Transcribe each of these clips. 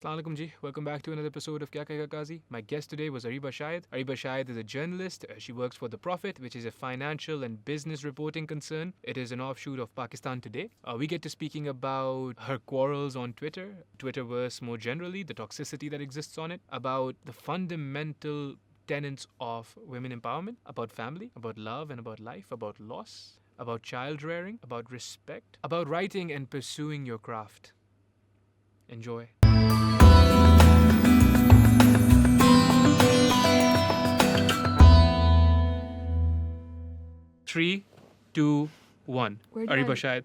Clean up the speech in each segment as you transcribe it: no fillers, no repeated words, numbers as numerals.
Assalamu alaikum ji. Welcome back to another episode of Kahe, Kazi. My guest today was Ariba Shahid. Ariba Shahid is a journalist. She works for The Prophet, which is a financial and business reporting concern. It is an offshoot of Pakistan Today. We get to speaking about her quarrels on Twitter, Twitterverse more generally, the toxicity that exists on it, about the fundamental tenets of women empowerment, about family, about love and about life, about loss, about child rearing, about respect, about writing and pursuing your craft. Enjoy. 3, 2, 1. Ariba Shahid.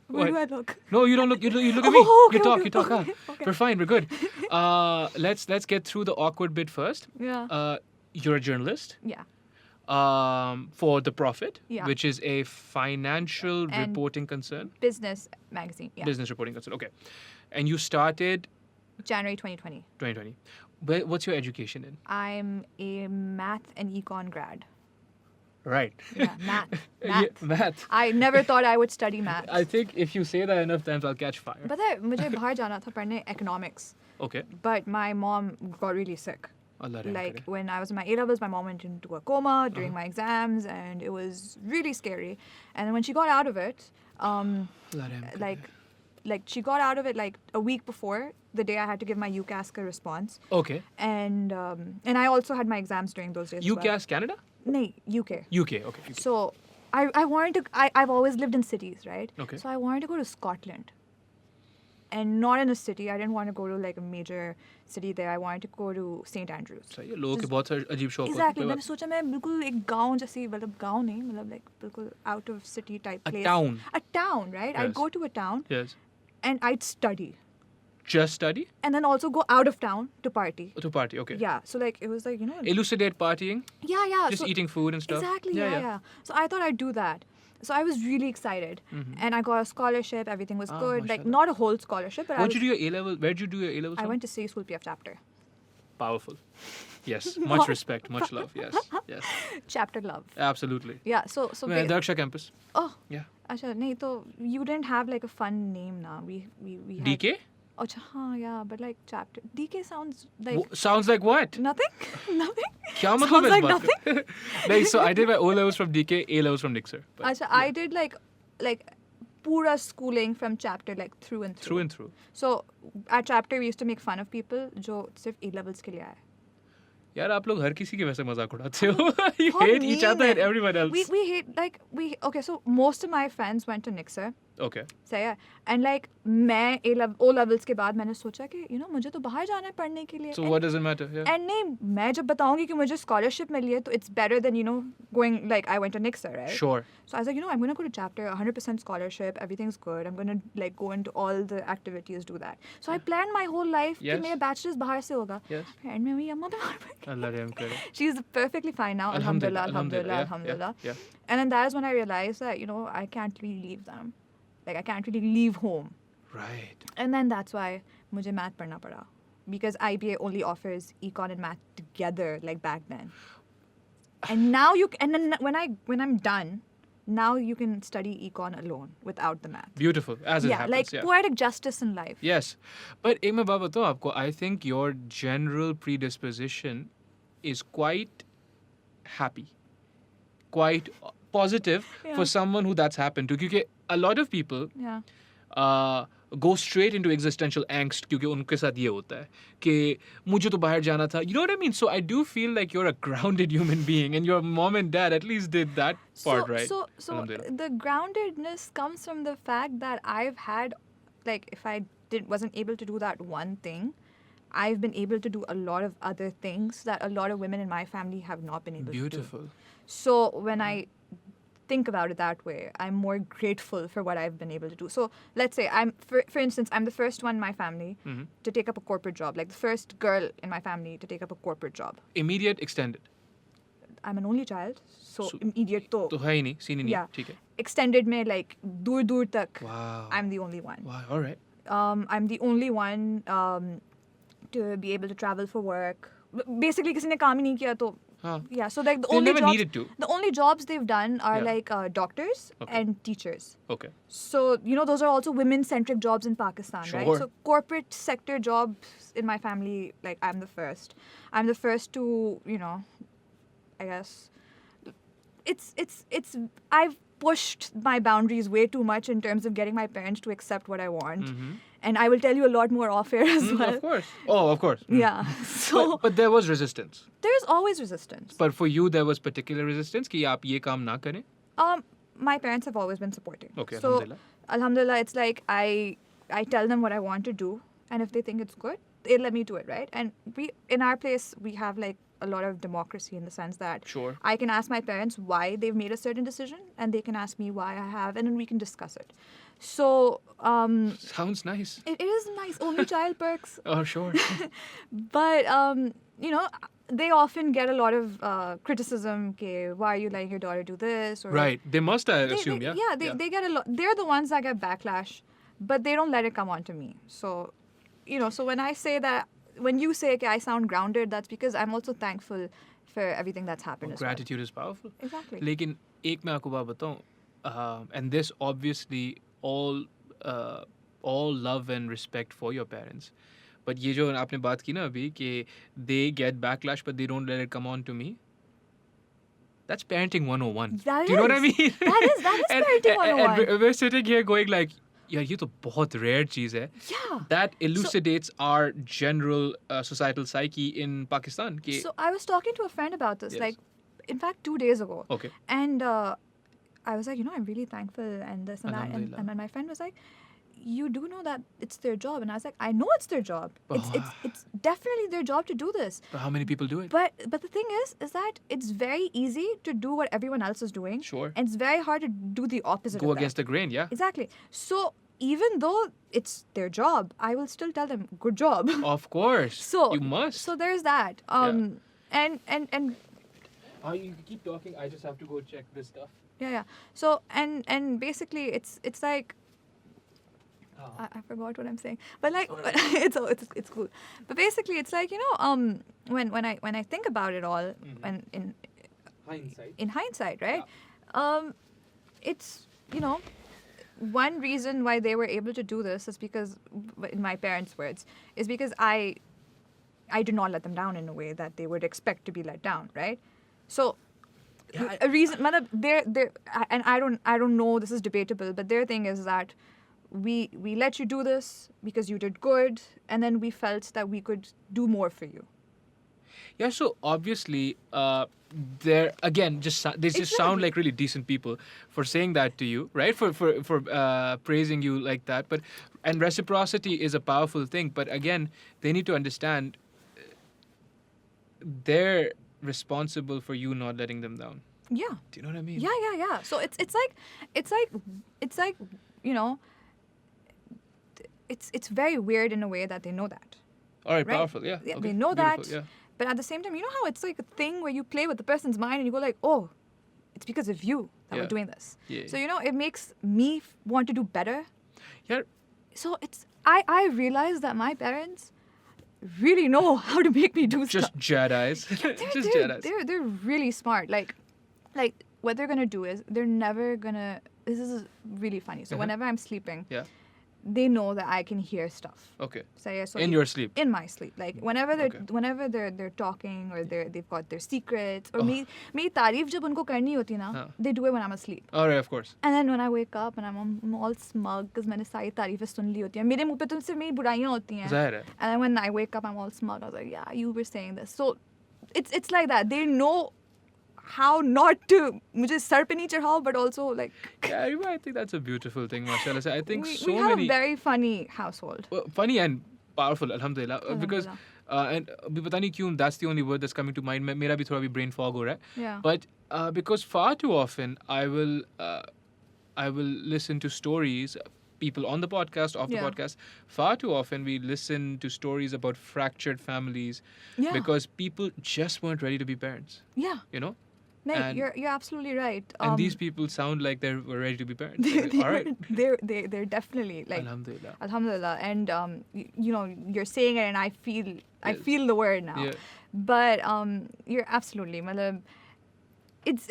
Where do I look? No, you don't look. You look at me. Okay, you talk. okay, You talk. okay, Huh? okay. We're fine. We're good. Let's get through the awkward bit first. Yeah. You're a journalist. Yeah. For The Prophet, Yeah. which is a financial And reporting concern, Business magazine. Yeah. business reporting concern. Okay, and you started January 2020. 2020. What's your education in? I'm a math and econ grad. Right. Yeah, math. Yeah, Math. math. I never thought I would study math. I think if you say that enough times, I'll catch fire. पता है मुझे बाहर जाना था पढ़ने economics, Okay. but my mom got really sick. Allah raham Like kare. when I was in my A levels, my mom went into a coma during my exams, and it was really scary. And then when she got out of it, Allah raham kare. like she got out of it like a week before the day I had to give my UCAS response, Okay. and I also had my exams during those days. as well. UCAS Canada? No, UK. UK. Okay. UK. So I wanted to. I've always lived in cities, right? Okay. So I wanted to go to Scotland, and not in a city. I didn't want to go to like a major city there. I wanted to go to St Andrews. सही है लोगों के बहुत सारे अजीब शौक होते हैं Exactly. कोई मैंने सोचा मैं बिल्कुल एक गांव जैसी मतलब गांव नहीं मतलब like बिल्कुल out of city type A place. town. A town, right? I'd Yes. go to a town बात- Yes. and I'd study, Just study and then also go out of town to party. to party. Okay. Yeah. So like it was like Elucidate partying, Yeah. just so, eating food and stuff. Exactly. Yeah. So I thought I'd do that. So I was really excited, and I got a scholarship. Everything was good. Like mashallah. not a whole scholarship, but What'd you do your A level? Where'd you do your A levels? I from? went to City School PF chapter. Powerful. Yes. Much respect. Much love. Yes. Yes. Chapter love. Absolutely. Yeah. So Darsha campus. oh. Yeah. Acha, nahi, to you didn't have like a fun name now. We had, DK? Acha, yeah, but like chapter DK sounds like Sounds like what? nothing. Nothing. क्या मतलब Sounds है like इस बात का? नहीं, so I did my O levels from DK, A levels from Nixer. But Acha, I did like pura schooling from chapter like through and through. through and through. So at chapter we used to make fun of people जो सिर्फ A levels के लिए आए. यार आप लोग हर किसी के वैसे मजाक उड़ाते हो. You How hate each mean other and है. everyone else. We hate like we okay. So most of my friends went to Nixer. Okay. सही है and like मैं O levels के बाद मैंने सोचा कि मुझे तो बाहर जाना है पढ़ने के लिए So what does it matter? Yeah. and नहीं मैं जब बताऊंगी कि मुझे scholarship मिली है तो it's better than going like I went to Nixer, right? Sure. So I was like I'm going to go to chapter 100% scholarship, everything's good, I'm going to like go into all the activities, do that. So I planned my whole life कि Yes. मेरा bachelor's बाहर से होगा Yes. and मेरी अम्मा बीमार पड़ गई. Allah raham kare. She's perfectly fine now, alhamdulillah, alhamdulillah, Yeah, alhamdulillah. Yeah. And then that is when I realized that I can't really leave them, like I can't really leave home. Right. And then that's why मुझे math पढ़ना पड़ा, because IBA only offers econ and math together like back then. And now and then when I'm done, now you can study econ alone without the math. Beautiful. As it happens. like yeah. poetic justice in life. Yes. But एक मैं बात बताऊँ आपको, I think your general predisposition is quite happy, quite positive Yeah. for someone who that's happened to. क्योंकि a lot of people Yeah. go straight into existential angst क्योंकि उनके साथ ये होता है कि मुझे तो बाहर जाना था. You know what I mean? So I do feel like you're a grounded human being, and your mom and dad at least did that part right. So Alhamdulillah. the groundedness comes from the fact that I've had, like, if I wasn't able to do that one thing, I've been able to do a lot of other things that a lot of women in my family have not been able to do. Beautiful. So when I think about it that way, I'm more grateful for what I've been able to do. So let's say for instance, I'm the first one in my family to take up a corporate job, like the first girl in my family to take up a corporate job. Immediate extended. I'm an only child, so immediate to. तो है ही नहीं, scene ही नहीं. Yeah. ठीक है. Extended में like दूर tak. Wow. I'm the only one. Wow. All right. I'm the only one to be able to travel for work. Basically किसी ने काम ही नहीं किया तो Huh. Yeah, so like the They only never jobs, needed to. the only jobs they've done are Yeah. like doctors Okay. and teachers. Okay. So, those are also women-centric jobs in Pakistan, right? Sure. So corporate sector jobs in my family, like I'm the first. I'm the first to, I guess it's I've pushed my boundaries way too much in terms of getting my parents to accept what I want. Mm-hmm. And I will tell you a lot more off air as well. Of course. Oh, of course. Yeah. So But there was resistance. there's always resistance. But for you, there was particular resistance कि आप ये काम ना करें. My parents have always been supporting. Okay, so alhamdulillah. it's like I tell them what I want to do, and if they think it's good, they let me do it, right? And we in our place we have like a lot of democracy in the sense that Sure. I can ask my parents why they've made a certain decision, and they can ask me why I have, and then we can discuss it. So Sounds nice. it is nice, only child perks. Oh, sure. But they often get a lot of criticism. Okay, why are you letting your daughter do this? Or Right. They must, I assume, yeah? They get a lot. They're the ones that get backlash, but they don't let it come on to me. So, so when I say that, when you say, okay, I sound grounded, that's because I'm also thankful for everything that's happened as well. Gratitude is powerful. Exactly. लेकिन एक मैं आपको बात बताऊं, and this obviously all love and respect for your parents. But ये जो आपने बात की ना अभी कि they get backlash but they don't let it come on to me. That's parenting 101. That Do you know what I is. mean? That is parenting 101. And we're sitting here going like, यार ये तो बहुत rare चीज है. Yeah. That elucidates our general societal psyche in Pakistan. कि, So I was talking to a friend about this, Yes. like, in fact, 2 days ago. Okay. And I was like, I'm really thankful and this and that. Alhamdulillah. And my friend was like, you do know that it's their job. And I was like, I know it's their job. It's definitely their job to do this. But how many people do it? But the thing is that it's very easy to do what everyone else is doing. Sure. And it's very hard to do the opposite Go of against that. the grain, yeah? Exactly. So even though it's their job, I will still tell them, good job. Of course. So you must. So there's that. And You keep talking. I just have to go check this stuff. yeah. So and basically it's like I forgot what I'm saying, but like it's cool. But basically it's like when I think about it all, when in hindsight, right? It's one reason why they were able to do this is because, in my parents' words, is because I did not let them down in a way that they would expect to be let down, right? So a reason, and I don't know, this is debatable, but their thing is that we let you do this because you did good, and then we felt that we could do more for you. Yeah, so obviously, they're again just sound like really decent people for saying that to you, right? For praising you like that. And reciprocity is a powerful thing. But again, they need to understand they're responsible for you not letting them down. Yeah. Do you know what I mean? Yeah. So it's like it's very weird in a way that they know that. All right, Right? powerful. Yeah. Yeah, Okay, they know beautiful, that. Yeah. But at the same time, how it's like a thing where you play with the person's mind and you go like, oh, it's because of you that Yeah. we're doing this. Yeah. So, it makes me want to do better. Yeah. So I realize that my parents really know how to make me do Just stuff. Jedis. Just Jedis. They're really smart. Like what they're gonna do is they're never gonna. This is really funny. So whenever I'm sleeping, Yeah. they know that I can hear stuff. Okay. So In your sleep. In my sleep, like whenever Okay. they're talking or they've got their secrets or मेरी तारीफ जब उनको करनी होती है ना, they do it when I'm asleep. All right, of course. And then when I wake up and I'm all smug because मैंने सारी तारीफें सुन ली होती हैं, मेरे मुंह पे तो सिर्फ मेरी बुराइयां होती हैं. ज़ाहिर है. And then when I wake up, I'm all smug. I was like, yeah, you were saying this. So it's like that. They know how not to मुझे सर पे नहीं चढ़ाओ, but also like. Yeah, I think that's a beautiful thing, mashallah. I think we have a very funny household. Funny and powerful, alhamdulillah. Because Alhamdulillah. and अभी पता नहीं क्यों that's the only word that's coming to mind. मेरा भी थोड़ा भी brain fog हो रहा है. Yeah. But because far too often I will listen to stories, people on the podcast, off the Yeah. podcast. Far too often we listen to stories about fractured families Yeah. because people just weren't ready to be parents. Yeah. You know, No, And- you're absolutely right. And these people sound like they're ready to be parents. they, Like, they, all right. they're definitely like Alhamdulillah. Alhamdulillah. And you know, you're saying it, and I Yes. feel the word now. Yeah. But you're absolutely, matlab, it's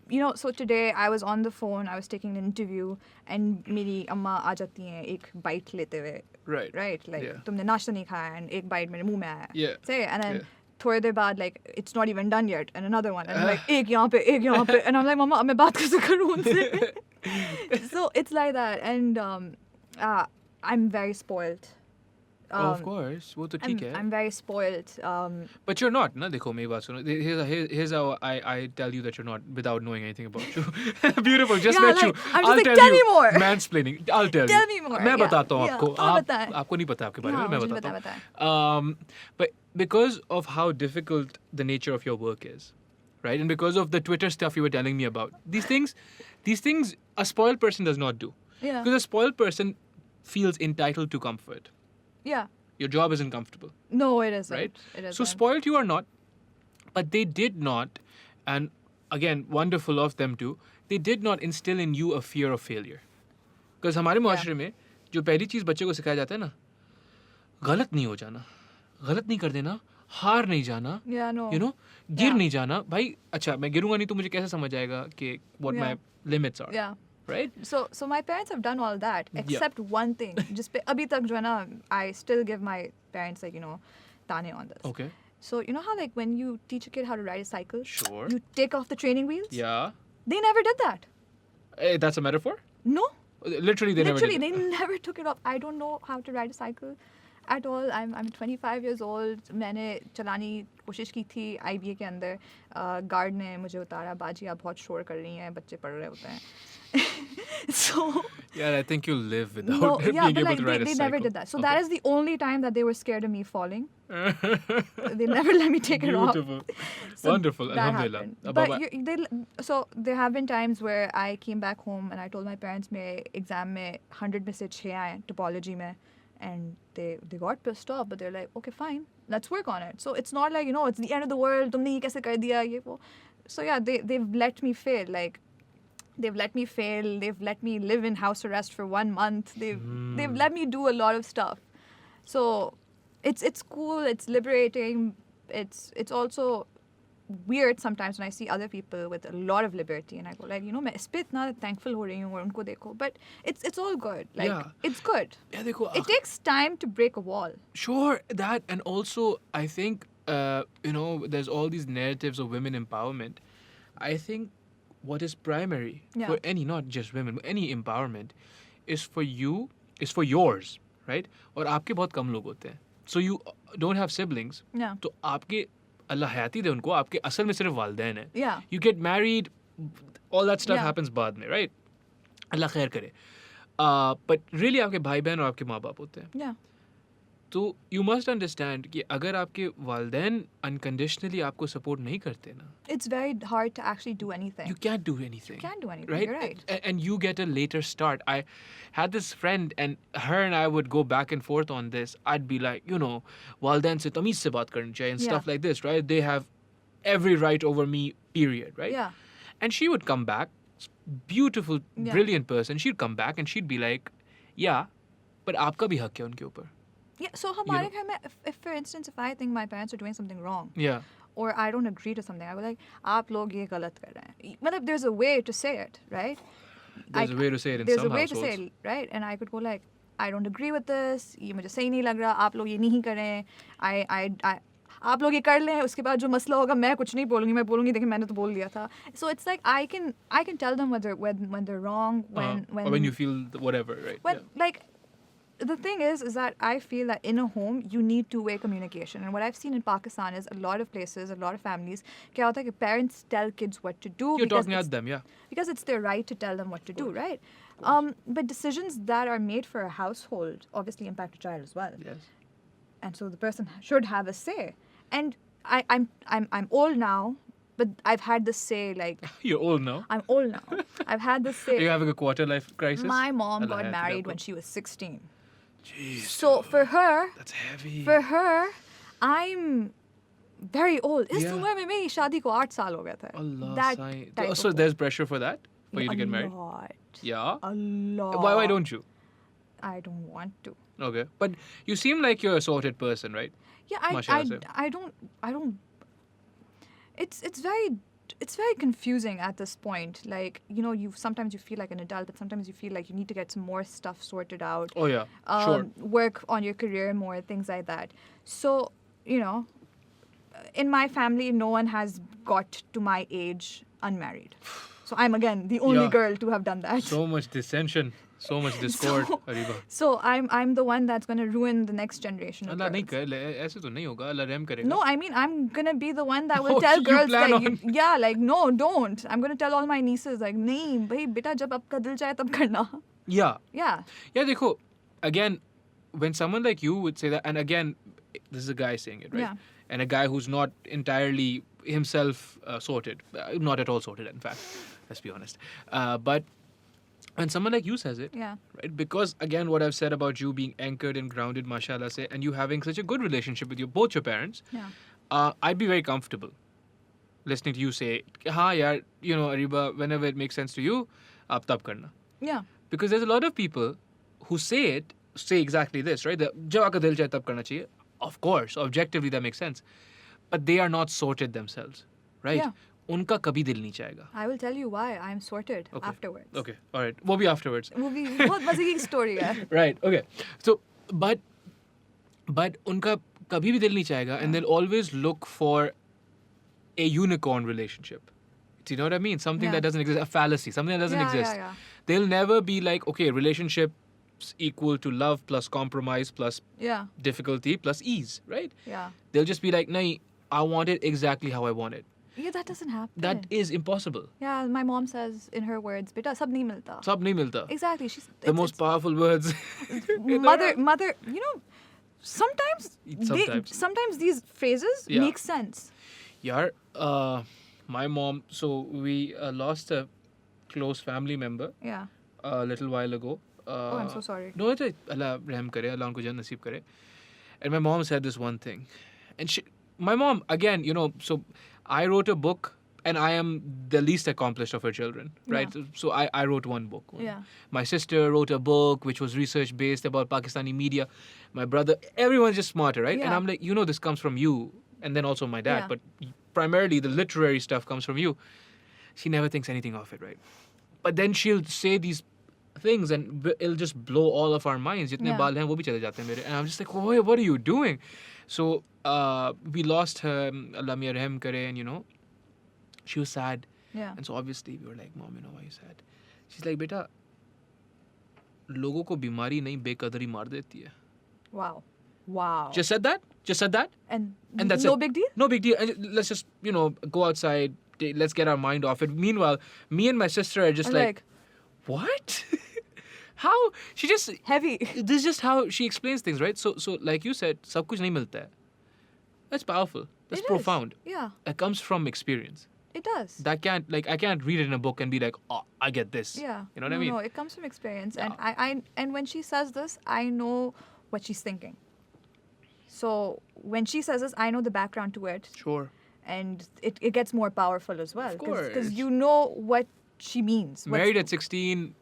you know. So today I was on the phone. I was taking an interview, and मेरी अम्मा आ जाती हैं एक bite लेते हुए. Right. Right, like Yeah. तुमने नाश्ता नहीं खाया, and एक bite मेरे मुंह में आया. Yeah. Say, and then Yeah. थोड़ी देर बाद, like, it's not even done yet, and another one, and I'm like, एक यहाँ पे, and I'm like, Mama, मैं बात कैसे करूँ उनसे? So it's like that, and I'm very spoiled. of course. वो तो ठीक है. I'm very spoiled. But you're not, na? Dekho, मेरी बात सुनो. Here's how I tell you that you're not without knowing anything about you. Beautiful. Just Yeah, met like, you. I'm just I'll like, tell tell you. me more. Mansplaining. I'll tell you. Tell me more. मैं Yeah, बताता हूँ yeah. आपको. आप बताएं. आपको नहीं पता आपके बारे में. हाँ, मैं मुझे बताता बताएं. हूँ. But because of how difficult the nature of your work is, right? And because of the Twitter stuff you were telling me about, these things, a spoiled person does not do. Yeah. Because a spoiled person feels entitled to comfort. Yeah. Your job isn't comfortable. No, it isn't. Right? It isn't. So spoiled you are not, but they did not, and again, wonderful of them too, they did not instill in you a fear of failure. Because हमारे मुआशरे में जो पहली चीज़ बच्चे को सिखाया जाता है ना, गलत नहीं हो जाना, गलत नहीं कर देना, हार नहीं जाना, Yeah, no. you know, गिर Yeah. नहीं जाना. भाई अच्छा मैं गिरूंगा नहीं तो मुझे कैसे समझ आएगा कि what Yeah. my limits are, Yeah. right? So my parents have done all that, except one thing. Just abhi tak jo hai na, I still give my parents, like, you know, tane on this. Okay. So you know how, like, when you teach a kid how to ride a cycle, Sure. you take off the training wheels? Yeah. They never did that. That's a metaphor? No. Literally, they never Literally, did. they never took it off. I don't know how to ride a cycle at all. I'm 25 years old. मैंने चलानी कोशिश की थी IBA के अंदर. Guard ने मुझे उतारा, बाजी आप बहुत शोर कर रही हैं, बच्चे पढ़ रहे होते हैं. So Yeah, I think you live without no, being yeah, but able like to ride a they cycle. never did that. So Okay. that is the only time that they were scared of me falling. They never let me take it off. Beautiful. So Wonderful. that Alhamdulillah. happened. Abba- But so there have been times where I came back home and I told my parents मेरे exam में 100 में से 6 आए topology में, and they got pissed off, but they're like, okay, fine, let's work on it. So it's not like, you know, it's the end of the world. तुमने ये कैसे कर दिया ये वो. So yeah, they've let me fail. Like, they've let me fail. They've let me live in house arrest for 1 month. They've let me do a lot of stuff. So it's cool. It's liberating. It's also weird sometimes when I see other people with a lot of liberty, and I go like, you know, मैं इस पे इतना thankful हो रही हूँ और उनको देखो. But it's all good. Like, Yeah. it's good. Yeah, देखो, It takes time to break a wall. Sure, that, and also I think you know, there's all these narratives of women empowerment. I think what is primary Yeah. for any, not just women, but any empowerment, is for you, is for yours, right? और आपके बहुत कम लोग होते हैं. So you don't have siblings. Yeah. तो आपके अल्लाह हयाती दे उनको, आपके असल में सिर्फ वालिदैन हैं. Yeah. You get married, all that stuff Yeah. happens बाद में, right? अल्लाह खैर करे. But really आपके भाई बहन और आपके माँ बाप होते हैं. Yeah. तो you must understand कि अगर आपके वालिदैन unconditionally आपको support नहीं करते ना, It's very hard to actually do anything. you can't do anything. You can't do anything. Right? You're right. And you get a later start. I had this friend and her and I would go back and forth on this. I'd be like, you know, वालिदैन से तमीज़ से बात करनी चाहिए and Yeah. stuff like this, right? They have every right over me, period, right? Yeah. And she would come back, beautiful, Yeah. brilliant person. She'd come back and she'd be like, yeah, but आपका भी हक है उनके ऊपर. Yeah. So हमारे घर में, if for instance, if I think my parents are doing something wrong, Yeah. or I don't agree to something, I go like, आप लोग ये गलत कर रहे हैं. मतलब there's a way to say it, right? There's a way to say it in there's some a way households. to say it, right? And I could go like, I don't agree with this. ये मुझे सही नहीं लग रहा. आप लोग ये नहीं करें. आप लोग ये कर लें. उसके बाद जो मसला होगा मैं कुछ नहीं बोलूँगी. मैं बोलूँगी देखिए मैंने तो बोल दिया था. So it's like I can tell them when they're wrong, Or when you feel whatever, right? when Yeah. like the thing is that I feel that in a home you need two-way communication, and what I've seen in Pakistan is a lot of places, a lot of families, क्या होता है कि parents tell kids what to do You're because talking at them, yeah. it's their right to tell them what to do, right? But decisions that are made for a household obviously impact a child as well, Yes. and so the person should have a say. And I'm old now, but I've had this say like You're old now. I'm old now. I've had this say. Are you having a quarter life crisis? My mom Allah got hayati married aapko. when she was 16. Jeez. So for her, That's heavy. I'm very old. इस Yeah. उम्र में मेरी शादी को 8 साल हो गए थे. Allah, That Sai. type of So old. there's pressure for that? For you to get married? A lot. Yeah. A lot. Why don't you? I don't want to. Okay. But you seem like you're a sorted person, right? Yeah, Mashallah se. I don't. It's very confusing at this point. Like, you know, sometimes you feel like an adult, but sometimes you feel like you need to get some more stuff sorted out. Oh, yeah. Sure. Work on your career more, things like that. So, you know, in my family, no one has got to my age unmarried. So I'm again the only Yeah. girl to have done that. So much dissension. So much discord, Ariba. So I'm the one that's gonna ruin the next generation of Allah nahi girls. kare, ऐसे तो नहीं होगा. Allah रहम करेगा. No, I mean, I'm gonna be the one that will Oh, tell you girls plan like, on- yeah, like, no, don't. I'm gonna tell all my nieces like, nahi, bhai, beta, jab aapka dil chahe tab karna. Yeah. Yeah. Yeah, dekho, again, when someone like you would say that, and again, this is a guy saying it, right? Yeah. And a guy who's not entirely himself sorted. Not at all sorted, in fact. Let's be honest. But when someone like you says it, Yeah. right? Because again, what I've said about you being anchored and grounded, mashallah, say, and you having such a good relationship with both your parents, Yeah. I'd be very comfortable listening to you say, "Ha, yaar, you know, Ariba, whenever it makes sense to you, aap tab karna." Yeah. Because there's a lot of people who say exactly this, right? "Jab aapka dil chahe tab karna chahiye." Of course, objectively that makes sense, but they are not sorted themselves, right? Yeah. उनका कभी दिल नहीं चाहेगा. I will tell you why I'm sorted Okay. afterwards. Okay, all right. वो भी afterwards. वो भी बहुत मजे की story है. Right. Okay. So, but उनका कभी भी दिल नहीं चाहेगा, and they'll always look for a unicorn relationship. Do you know what I mean? Something Yeah. that doesn't exist, a fallacy, something that doesn't Yeah, exist. yeah, yeah. They'll never be like, okay, relationships equal to love plus compromise plus Yeah. difficulty plus ease, right? Yeah. They'll just be like, nahi, I want it exactly how I want it. Yeah, that doesn't happen. That is impossible. Yeah, my mom says in her words, beta, sab nahi milta. Sab nahi milta. Exactly. She's The most powerful words. mother, you know, sometimes Sometimes. these phrases Yeah. make sense. Yaar, my mom, so we lost a close family member Yeah. a little while ago. Oh, I'm so sorry. No, it's Allah rahm kare, Allah unko jannat naseeb kare. And my mom said this one thing. And my mom, again, you know, so I wrote a book and I am the least accomplished of her children, right? Yeah. So I wrote one book. Yeah. My sister wrote a book which was research based about Pakistani media. My brother, everyone's just smarter, right? And Yeah. I'm like, you know, this comes from you. And then also my dad. Yeah. But primarily the literary stuff comes from you. She never thinks anything of it, right? But then she'll say these things and it'll just blow all of our minds. Jitne Yeah. baal hain, wo bhi chale jate hain mere. And I'm just like, what are you doing? So we lost her, Allah miya rahm kare, and you know, she was sad. Yeah. And so obviously we were like, Mom, you know why you sad? She's like, beta, लोगों को बीमारी नहीं बेकदरी मार देती है. Wow. Wow. Just said that? and that's no it. big deal? No big deal. And let's just, you know, go outside. Let's get our mind off it. Meanwhile, me and my sister are just like, what? How? She just... Heavy. This is just how she explains things, right? So like you said, sab kuch nahi milta hai. That's powerful. That's It is. profound. Yeah, That comes from experience. it does. That can't, like, I can't read it in a book and be like, oh, I get this. Yeah. You know what I mean? No, it comes from experience. Yeah. And and when she says this, I know what she's thinking. So when she says this, I know the background to it. Sure. And it gets more powerful as well. course. Because you know what she means. Married at 16,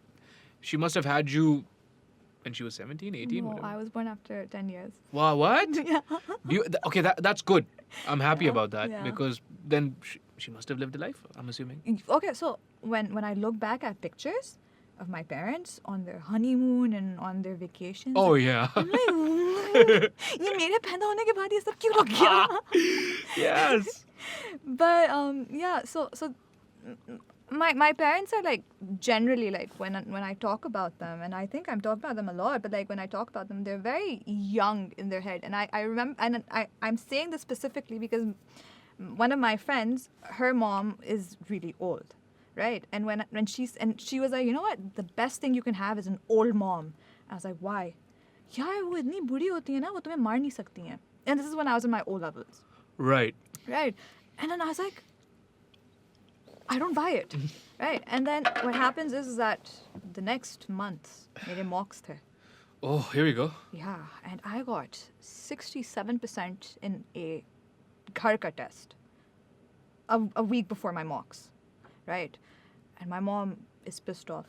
she must have had you when she was 17, 18, No, whatever. I was born after 10 years. Wow, what? Yeah. Okay, that's good. I'm happy Yeah, about that yeah. because then she must have lived a life, I'm assuming. Okay, so when I look back at pictures of my parents on their honeymoon and on their vacations, Oh, yeah. I'm like, ये मेरे पैदा होने के बाद ये सब क्यों रुक गया? Yes. But yeah, so my parents are like generally like when I talk about them, and I think I'm talking about them a lot, but like when I talk about them, they're very young in their head, and I remember, and I'm saying this specifically because one of my friends, her mom is really old, right? And when she was like, you know what, the best thing you can have is an old mom. I was like, why? यार वो इतनी बुरी होती है ना, वो तुम्हें मार नहीं सकती हैं. And this is when I was in my O levels. Right. Right. And then I was like, I don't buy it. Right. And then what happens is that the next month, मेरे mocks थे. Oh, here we go. Yeah. And I got 67% in a ghar ka test a week before my mocks, right? And my mom is pissed off.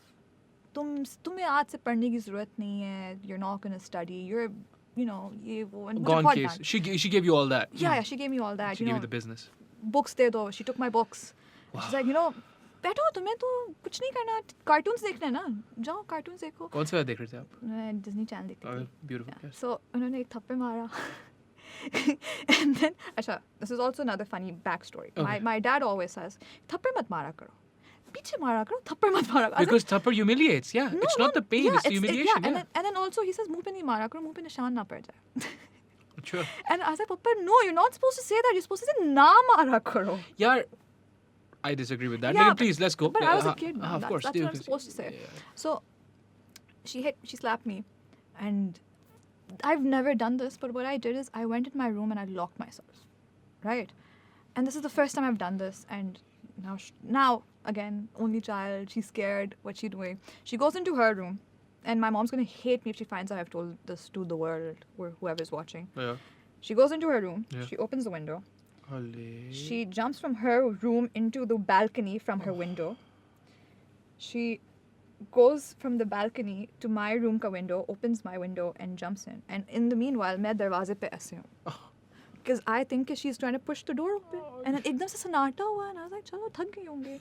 तुम्हें आज से पढ़ने की ज़रूरत नहीं है. You're not going to study. You're, you know, ये वो. and मुझे Gone बहुत case. डांट. She gave you all that. Yeah, she gave me all that. She you gave know, you the business. books दे दो. She took my books. She's like, you know, बैठो तुम्हें तो कुछ नहीं करना. Cartoons देखना है ना. जाओ cartoons देखो. कौन सा देख रहे थे आप? मैं Disney Channel देखती थी. Beautiful. Yeah. Yes. So उन्होंने एक थप्पड़ मारा. And then, अच्छा, this is also another funny backstory. Okay. My dad always says, थप्पड़ मत मारा करो. पीछे मारा करो, थप्पड़ मत मारा करो. Because thapper humiliates. Yeah. No, It's not the pain. yeah, it's the humiliation. yeah. And then also he says, मुंह पे नहीं मारा करो, मुंह पे निशान ना पड़ जाए. Sure. And I was like, Papa, no, you're not supposed to say that. You're supposed to say, na mara karo. Yeah. I disagree with that. Yeah, Like, please, let's go. But I was a kid. Of course. That's what I'm supposed to say. Yeah. So she slapped me. And I've never done this, but what I did is I went in my room and I locked myself. Right? And this is the first time I've done this. And now again, only child, she's scared. What's she doing? She goes into her room. And my mom's going to hate me if she finds out I've told this to the world or whoever's watching. Yeah. She goes into her room. Yeah. She opens the window. Olé. She jumps from her room into the balcony from her window. She goes from the balcony to my room ka window, opens my window and jumps in. And in the meanwhile, मैं दरवाजे पे ऐसे हूँ. Because I think she's trying to push the door open. And then एकदम से सन्नाटा हुआ and I was like, चलो थक गई होंगी.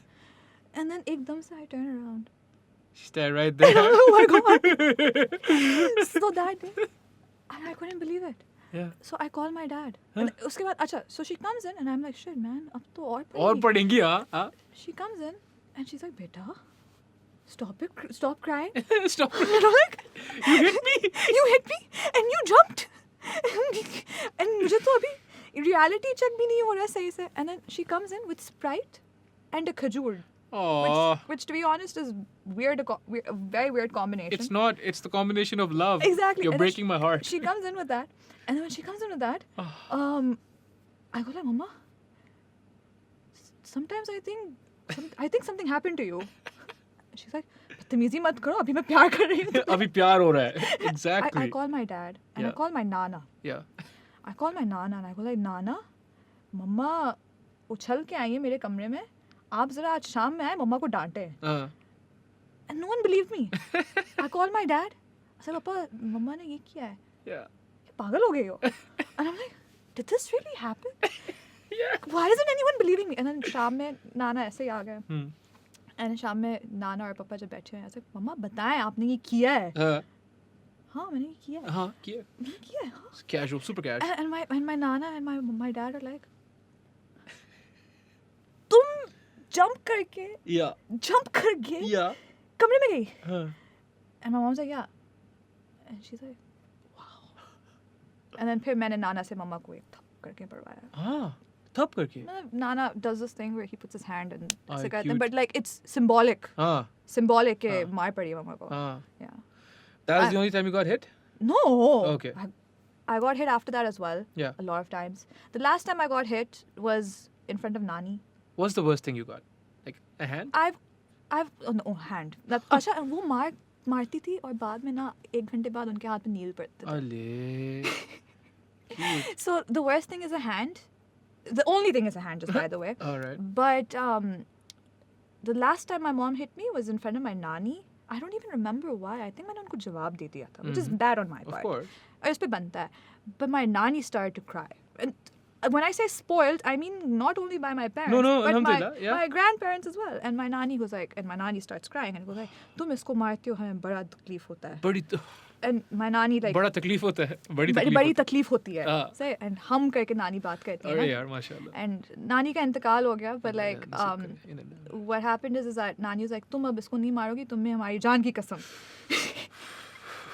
And then एकदम से I turn around. She's there right there. Oh my God. So that day, and I couldn't believe it. Yeah. So I call my dad. Huh? And उसके बाद अच्छा, so she comes in and I'm like, shit man, अब तो और और पढ़ेंगी हाँ. She comes in and she's like, beta, stop crying. Stop. And I'm like, You hit me. you hit me and you jumped. And मुझे तो अभी reality check भी नहीं हो रहा है सही से. And then she comes in with Sprite and a khajur. Aww. Which to be honest is weird, a very weird combination. It's not. It's the combination of love. Exactly. You're And then breaking my heart. She comes in with that, and then when she comes in with that, I go like, Mama, sometimes I think something happened to you. And she's like, बदतमीजी मत करो, अभी मैं प्यार कर रही हूँ. अभी प्यार हो रहा है. Exactly. I call my dad and I Yeah. call my nana. Yeah. I call my nana and I go like, Nana, मम्मा उछल के आई है मेरे कमरे में. आप जरा आज शाम में आए, मम्मा को डांटे. And no one believed me. I called my dad. I said, Papa, मम्मा ने ये किया है. Yeah. पागल हो गई हो. And I'm like, did this really happen? Yeah. Why isn't anyone believing me? And then शाम में नाना ऐसे ही आ गए. Hmm. And शाम में नाना और पापा जब बैठे हैं, I said, मम्मा बताएं आपने ये किया है. हाँ मैंने ये किया है. हाँ किया. मैंने किया है. हाँ. It's casual, super casual. And my nana and my dad are like, तुम jump करके Yeah. jump करके Yeah. कमरे में गई. Huh. And my mom's like, yeah. And she's like, wow. And then फिर मैंने नाना से मम्मा को एक थप करके पढ़वाया. हाँ. थप करके. Nana does this thing where he puts his hand and ऐसे करते हैं, cute. but like it's symbolic. हाँ. Symbolic के मार पड़ी मम्मा को. हाँ. Yeah. That was the only time you got hit? No. Okay. I got hit after that as well. Yeah. A lot of times. The last time I got hit was in front of Nani. What's the worst thing you got? Like a hand? I've no hand. अच्छा वो मारती थी और बाद में ना 1 घंटे बाद उनके हाथ में नील पड़ते थे. अले. Cute. So the worst thing is a hand. The only thing is a hand, just by the way. All right. But the last time my mom hit me was in front of my nani. I don't even remember why. I think मैंने उनको जवाब दे दिया था, which is bad on my part. Of course. और इस पे बनता है. But my nani started to cry. And when I say spoiled, I mean not only by my parents, No, but alhamdulillah, yeah. my grandparents as well. And my nani was like, and my nani starts crying and goes like, तुम इसको मारते हो हमें बड़ा तकलीफ होता है. बड़ी And my nani like बड़ा तकलीफ होता है. बड़ी तकलीफ. बड़ी तकलीफ होती है. हाँ. Say and हम करके नानी बात करती है. अरे ना. यार माशाल्लाह. And नानी का इंतकाल हो गया, but like Yeah, what happened is that नानी was like, तुम अब इसको नहीं मारोगी, तुम्हें हमारी जान की कसम.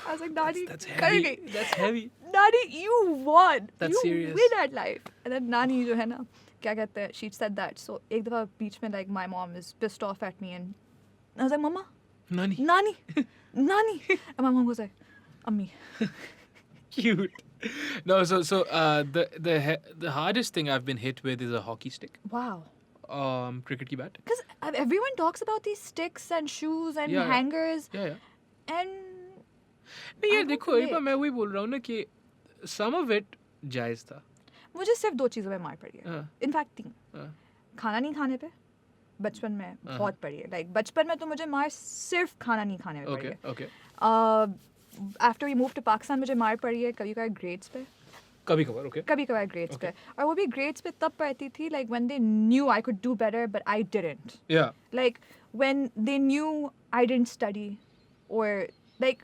I was like, Nani, that's कर heavy. गई. That's heavy. Nani, you won. That's you serious. win at life. And then Nani जो है ना, क्या कहते हैं, she said that. So एक दफा बीच में like my mom is pissed off at me and I was like, Mama, Nani. Nani, Nani. And my mom was like, Ammi. Cute. No, so the hardest thing I've been hit with is a hockey stick. Wow. Cricket ki bat. Because everyone talks about these sticks and shoes and Yeah. hangers. Yeah. And नहीं यार I देखो won't Areeba मैं वही बोल रहा हूँ ना कि some of it जायज़ था. मुझे सिर्फ 2 चीज़ों में मार पड़ी है, हाँ, इनफैक्ट 3. हाँ. खाना नहीं खाने पे बचपन में बहुत पड़ी है. लाइक बचपन में तो मुझे मार सिर्फ खाना नहीं खाने में पड़ी Okay, है. okay. After we move to Pakistan मुझे मार पड़ी है कभी कभार ग्रेड्स पे, कभी कभार, okay. कभी कभार ग्रेड्स Okay. पे, और वो भी ग्रेड्स पे तब पड़ती थी like when they knew I could do better but I didn't. Yeah. Like when they knew I didn't study, or like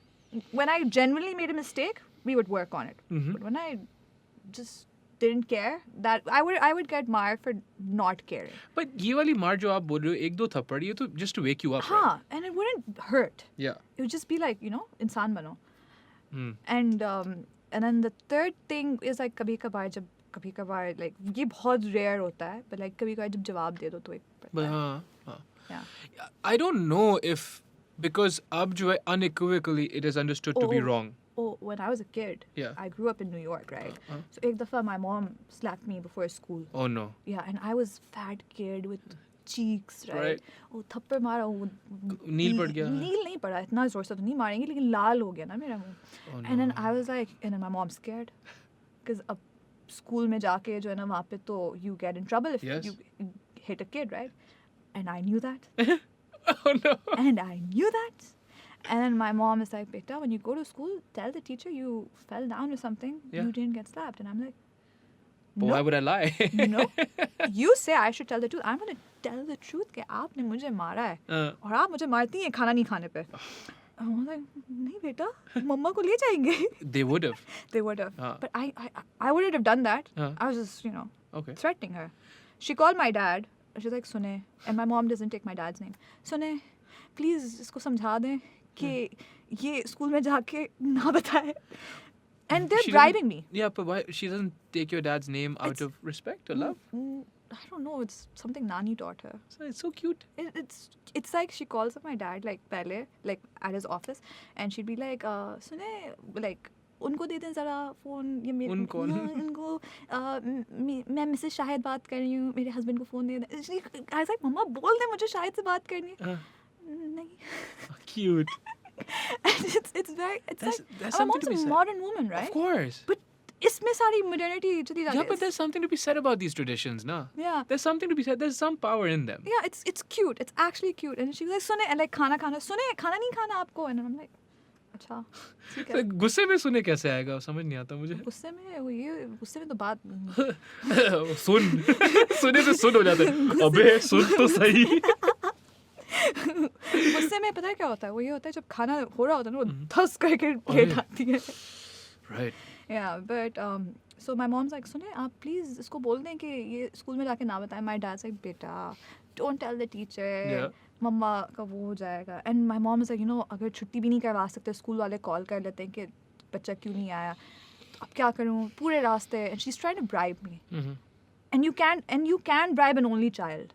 when I genuinely made a mistake, we would work on it. Mhm. But when I just didn't care, that I would get marred for not caring. But ये वाली मार जो आप बोल रहे हो, 1-2 थप्पड़, ये तो just to wake you up, right? हाँ, and it wouldn't hurt. Yeah. It would just be like, you know, इंसान बनो. Hmm. And then the third thing is like कभी कभार like ये बहुत rare होता है, but like कभी कभार जब जवाब दे दो तो एक पड़ता But है. हाँ. Yeah. I don't know if because अब जो है unequivocally it is understood to be Oh. wrong. Oh, when I was a kid, Yeah. I grew up in New York, right? Uh-huh. So एक दफा my mom slapped me before school. Oh no. Yeah, and I was fat kid with cheeks, right? Right. वो थप्पड़ मारा, वो नील पड़ गया. नील नहीं पड़ा, इतना जोर से तो नहीं मारेंगे, लेकिन लाल हो गया ना मेरा मुंह. Oh no. And then I was like, and then my mom scared, because अब school में जाके जो है ना वहाँ पे तो you get in trouble if Yes. you hit a kid, right? And I knew that. Oh no. And I knew that. And then my mom is like, Beta, when you go to school, tell the teacher you fell down or something. Yeah. You didn't get slapped. And I'm like, But why would I lie? no. You say I should tell the truth. I'm going to tell the truth कि आपने मुझे मारा है और आप मुझे मारती हैं खाना नहीं खाने पे. I was like, नहीं बेटा, मम्मा को ले जाएंगे. They would have. They would have. हाँ. But I wouldn't have done that. हाँ. I was just, you know, Okay. threatening her. She called my dad. She's like, सुने. And my mom doesn't take my dad's name. सुने, please इसको समझा दें कि ये school में जाके ना बताए. And they're She bribing doesn't- me. Yeah, but why she doesn't take your dad's name out It's- of respect or love? I don't know. It's something Nani taught her. So it's so cute. It's like she calls up my dad like पहले, like at his office, and she'd be like, सुने, like उनको दे दें ज़रा phone, ये मेरे उनको उनको मैं मिसेस शाहिद बात कर रही हूँ, मेरे हस्बैंड को फ़ोन दे दें. I was like, मम्मा बोल दे मुझे शाहिद से बात करनी है. नहीं. Cute. It's That's like something I'm to be also a said. modern woman, right? Of course. But इसमें सारी modernity चली जाती है. Yeah, but there's something to be said about these traditions, na? Yeah. There's something to be said. There's some power in them. Yeah, it's cute. It's actually cute. And she was like, सुने, and like खाना नहीं खाना आपको. And I'm like, अच्छा, ठीक है. So, गुस्से में सुने कैसे आएगा समझ नहीं आता मुझे. गुस्से में तो बात सुन सुने से सुन हो जाता है. अबे सुन तो सही. गुस्से में पता है क्या होता है? वो ये होता है जब खाना हो रहा होता है ना, वो धस करके प्लेट आती है. Right. Yeah, but so my mom's like, सुने आप please इसको बोल दें कि ये स्कूल में जाके ना बताएं. My dad's like, बेटा, don't tell the teacher. Yeah. मम्मा का वो हो जाएगा. And my mom is like, you know, अगर छुट्टी भी नहीं करवा सकते, स्कूल वाले कॉल कर लेते हैं कि बच्चा क्यों नहीं आया. अब क्या करूँ पूरे रास्ते. And she's trying to bribe me. Mm-hmm. And you can bribe an only child.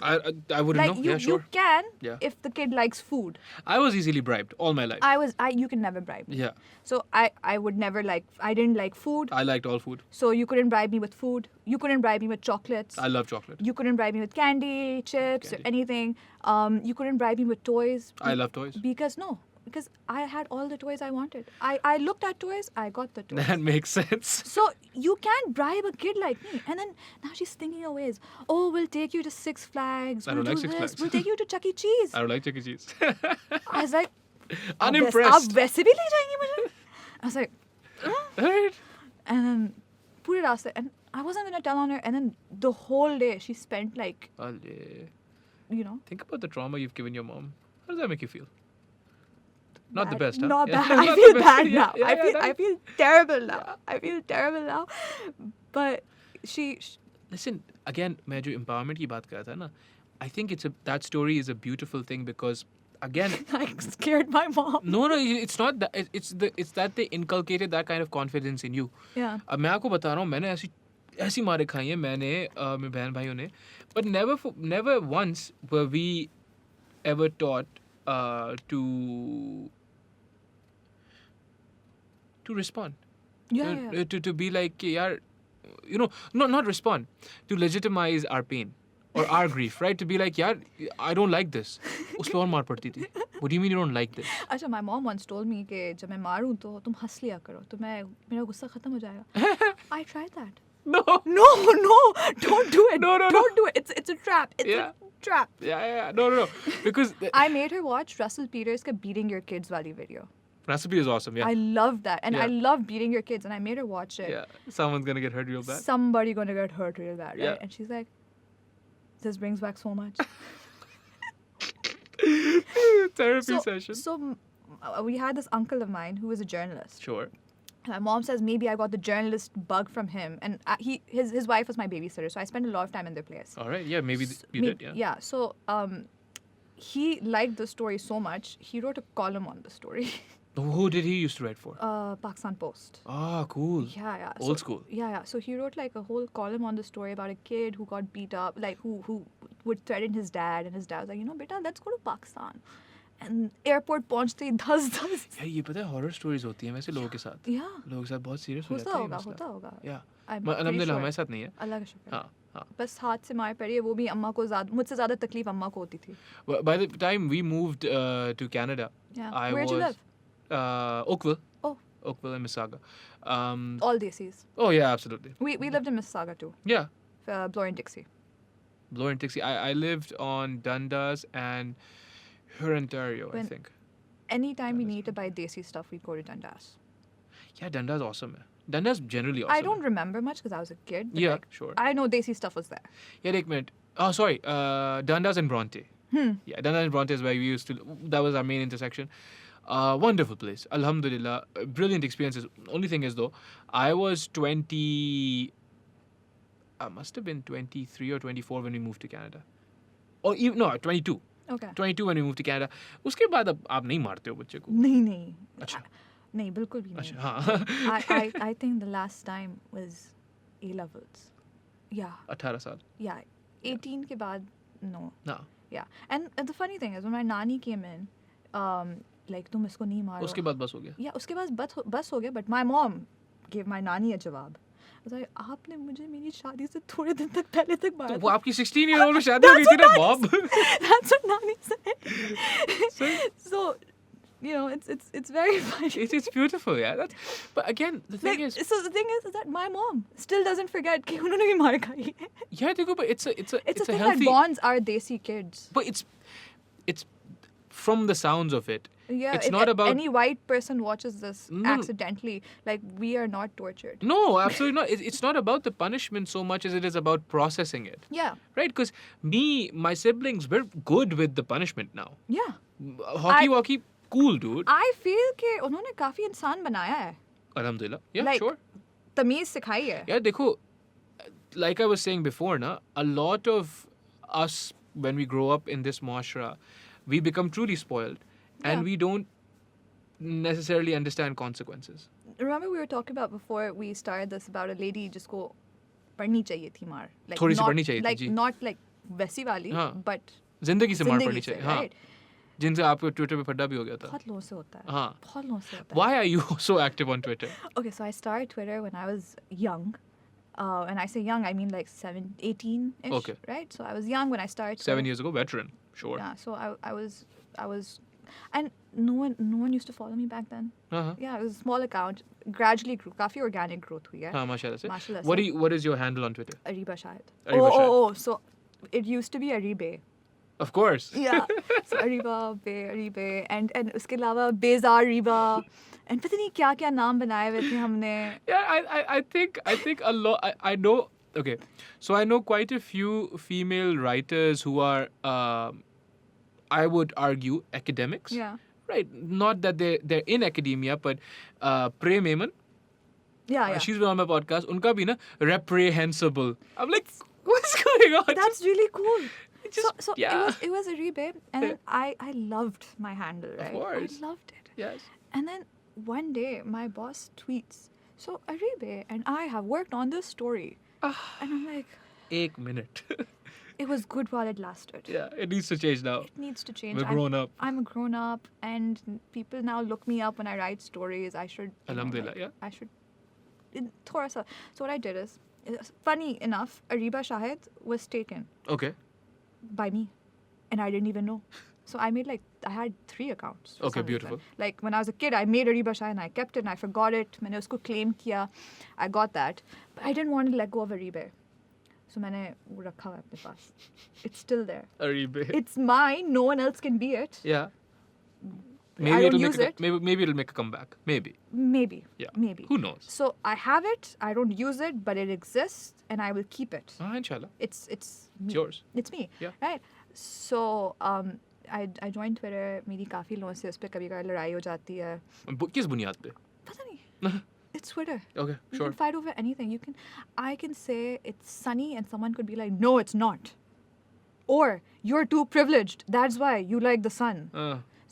I wouldn't Like know. you, Yeah, sure. you can Yeah. if the kid likes food. I was easily bribed all my life. You can never bribe me. Yeah. So I would never I didn't like food. I liked all food. So you couldn't bribe me with food. You couldn't bribe me with chocolates. I love chocolate. You couldn't bribe me with candy, chips, or anything. You couldn't bribe me with toys. I love toys. Because I had all the toys I wanted. I looked at toys, I got the toys. That makes sense. So you can't bribe a kid like me. And then now she's thinking of ways. Oh, we'll take you to Six Flags. I We'll don't like do Six this. Flags. We'll take you to Chuck E. Cheese. I don't like Chuck E. Cheese. I was like, Unimpressed. आप वैसे भी ले जाएंगी मुझे? I was like, Right. and then पूरे रास्ते, and I wasn't gonna tell on her. And then the whole day she spent like, Allee. you know, Think about the trauma you've given your mom. How does that make you feel? Not the bad. best, huh? Not Yeah. bad. I Not feel the best. bad Yeah, now. yeah, I feel terrible now. I feel terrible now. But she Listen, again, मैं जो empowerment की बात कर रहा था ना, I think that story is a beautiful thing because again, I scared my mom. no, it's not that. It's that they inculcated that kind of confidence in you. Yeah. अब मैं आपको बता रहा हूँ, मैंने ऐसी मारें खाई हैं मैंने मेरे बहन भाइयों ने, but never once were we ever taught to respond. Yeah. To be like यार, you know, not respond, to legitimize our pain or our grief, right? To be like यार, I don't like this. उस पे और मार पड़ती थी. What do you mean you don't like this? अच्छा, my mom once told me कि जब मैं मारूं तो तुम हंस लिया करो तो मेरा गुस्सा खत्म हो जाएगा. I tried that. No. No, don't do it. No. Don't do it. It's a trap. It's Yeah. a trap. Yeah. No. Because I made her watch Russell Peters' ka beating your kids wali video. recipe is awesome. Yeah. I love that. And I Yeah. love beating your kids. And I made her watch it. Yeah. Someone's gonna get hurt real bad. Somebody gonna get hurt real bad, right? Yeah. And she's like, this brings back so much. Therapy session. So we had this uncle of mine who was a journalist. Sure. My mom says maybe I got the journalist bug from him, and his wife was my babysitter, so I spent a lot of time in their place. All right. Yeah. Maybe you did. Yeah. Yeah. So he liked the story so much, he wrote a column on the story. Who did he used to write for? Pakistan Post. Ah, cool. Yeah. Old school. Yeah. So he wrote like a whole column on the story about a kid who got beat up, like who would threaten his dad, and his dad was like, beta, let's go to Pakistan. And airport पहुंचते ही धस यार ये पता है horror stories होती हैं वैसे लोगों के साथ. Yeah. लोगों के साथ बहुत serious हो जाता है ये मसला. होता होगा. Yeah. I'm अलहम्दुलिल्लाह pretty हमारे साथ नहीं है. अल्लाह का शुक्र. हाँ. बस हाथ से मार पड़ी है, वो भी अम्मा को मुझसे ज़्यादा तकलीफ अम्मा को होती थी. By the time we moved to Canada, Yeah. I Where'd you was live? Oakville. Oh. Oakville and Mississauga. All Desis. Oh yeah, absolutely. We lived in Mississauga too. Yeah. Bloor and Dixie. Bloor and Dixie. I lived on Dundas and Ontario, I When- think. Anytime we need to buy Desi stuff, we go to Dundas. Yeah, Dundas is awesome. Man. Dundas generally awesome. I don't remember much because I was a kid. But Yeah, like, sure. I know Desi stuff was there. Yeah, एक minute. Oh, sorry. Dundas and Bronte. Yeah, Dundas and Bronte is where we used to. That was our main intersection. Wonderful place. Alhamdulillah. Brilliant experiences. Only thing is though, I was 20. I must have been 23 or 24 when we moved to Canada. Or even no, 22. Okay. 22 when we moved to Canada. उसके बाद अब आप नहीं मारते हो बच्चे को. नहीं. अच्छा. नहीं, बिल्कुल भी नहीं. अच्छा, हाँ. I think the last time was A levels. Yeah. 18 साल. Yeah. 18 के बाद, no. No. Yeah. And the funny thing is, when my nani came in, like, तुम इसको नहीं मारो. उसके बाद बस हो गया. Yeah, उसके बाद बस हो गया, but my mom gave my nani a जवाब. I was like, आपने मुझे मेरी शादी से थोड़े दिन तक पहले तक मारा. तो वो आपकी 16-year-old में शादी हो गई थी ना, Bob. That's what nani said. So, it's very funny. It's beautiful, yeah. But again, the thing is. So the thing is that my mom still doesn't forget कि उन्होंने भी मार खाई है. Yeah, देखो, but it's a thing healthy. that bonds our Desi kids. But it's from the sounds of it. Yeah, it's if not about any white person watches this No. accidentally, like, we are not tortured. No, absolutely not. It's not about the punishment so much as it is about processing it. Yeah. Right? Because my siblings, we're good with the punishment now. Yeah. Hockey, cool, dude. I feel कि उन्होंने काफी इंसान बनाया है. Alhamdulillah. Yeah, Like, sure. तमीज सिखाई है. Yeah, देखो, like I was saying before, a lot of us, when we grow up in this muashra, we become truly spoiled. And Yeah. we don't necessarily understand consequences. Remember we were talking about before we started this about a lady जिसको पढ़नी चाहिए थी मार. Like, थोड़ी सी not- पढ़नी चाहिए थी, like, ji. not like वैसी वाली, हाँ. but जिंदगी से मार जिंदगी पड़नी से, चाहिए. हाँ. right? जिनसे आपको ट्विटर पे फड्डा भी हो गया था. बहुत लोगों से होता है. हाँ. बहुत लोगों से होता है. Why are you so active on Twitter? Okay, so I started Twitter when I was young. And I say young, I mean like 18-ish, Okay. right? So I was young when I started Twitter. 7 years ago, veteran. Sure. Yeah, so I was, and no one used to follow me back then. Uh-huh. Yeah, it was a small account. Gradually grew, काफी organic growth हुई है. हाँ, माशाल्लाह से. माशाल्लाह What से. what is your handle on Twitter? Ariba Shahid. Ariba Shahid. Oh, so it used to be Ariba. Of course. Yeah. So Ariba, and उसके अलावा Beza Ariba, and पता नहीं क्या नाम बनाए हुए थे हमने. Yeah, I think a lot. I know. Okay, so I know quite a few female writers who are, I would argue, academics. Yeah. Right. Not that they're in academia, but Prey Maiman. Yeah. She's been on my podcast. Unka bhi na reprehensible. I'm like, what's going on? That's really cool. So yeah. it was Ariba, and then I loved my handle, right? Of course. I loved it. Yes. And then one day my boss tweets, so Ariba and I have worked on this story. And I'm like, 1 minute. it was good while it lasted. Yeah, it needs to change now. It needs to change. We're grown up. I'm a grown up, and people now look me up when I write stories. I should. Alhamdulillah, yeah. I should. Thoda sa. So what I did is, funny enough, Ariba Shahid was taken Okay. by me, and I didn't even know. So I had 3 accounts. For Okay, some beautiful. reason. Like when I was a kid, I made Ariba Shahid and I kept it and I forgot it. मैंने उसको claim किया. I got that. But I didn't want to let go of Ariba. So मैंने वो रखा हुआ है अपने पास. It's still there. Ariba. It's mine. No one else can be it. Yeah. I don't use it. Maybe it'll make a comeback. Maybe. Maybe. Yeah. Maybe. Who knows? So I have it. I don't use it, but it exists and I will keep it. Inshallah. It's me. yours. It's me. Yeah. Right. So I joined Twitter. मेरी काफी लोगों से उस पे कभी-कभार लड़ाई हो जाती है. किस बुनियाद पे? पता नहीं. It's Twitter. Okay, You sure. can fight over anything. I can say it's sunny and someone could be like, no, it's not. Or you're too privileged. That's why you like the sun.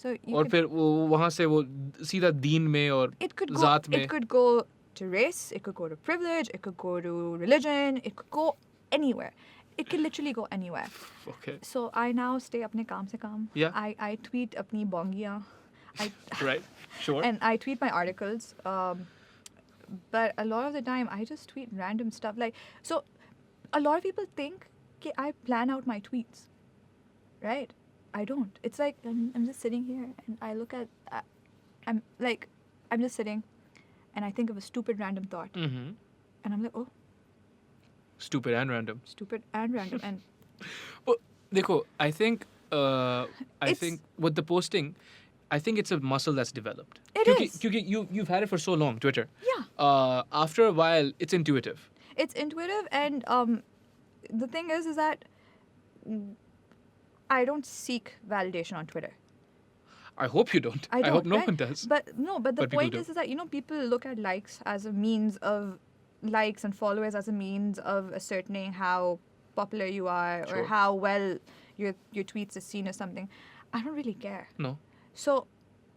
So you और can, फिर वो वहाँ से वो सीधा दीन में और it could go. ज़ात में. It could go to race. It could go to privilege. It could go to religion. It could go anywhere. It can literally go anywhere. Okay. So I now stay अपने काम से काम. Yeah. I tweet अपनी bongiयाँ. Right. Sure. And I tweet my articles. But a lot of the time, I just tweet random stuff. So a lot of people think that I plan out my tweets. Right? I don't. It's like I'm just sitting here and I look at... I'm just sitting and I think of a stupid random thought. Mm-hmm. And I'm like, oh, Stupid and random. stupid and random. And Well, देखो, I think It's- think with the posting, I think it's a muscle that's developed. It is. Because you've had it for so long, Twitter. yeah, After a while, it's intuitive. it's intuitive. And the thing is that I don't seek validation on Twitter. I hope you don't. I don't, hope no right? one does. But the But people point do. is that, people look at likes as a means of likes and followers as a means of ascertaining how popular you are Sure. or how well your tweets are seen or something. I don't really care. No. So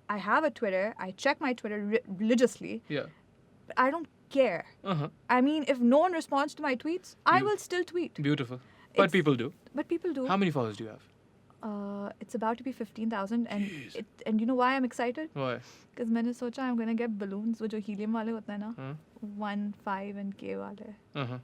I have a Twitter. I check my Twitter religiously. Yeah. But I don't care. Uh-huh. I mean, if no one responds to my tweets, I You- will still tweet. Beautiful. But It's- people do. But people do. How many followers do you have? It's about to be 15,000, Jeez. and you know why I'm excited? Why? Because मैंने सोचा I'm gonna get balloons, वो जो helium वाले होते हैं ना, Huh? 1, 5 and K वाले. Uh-huh.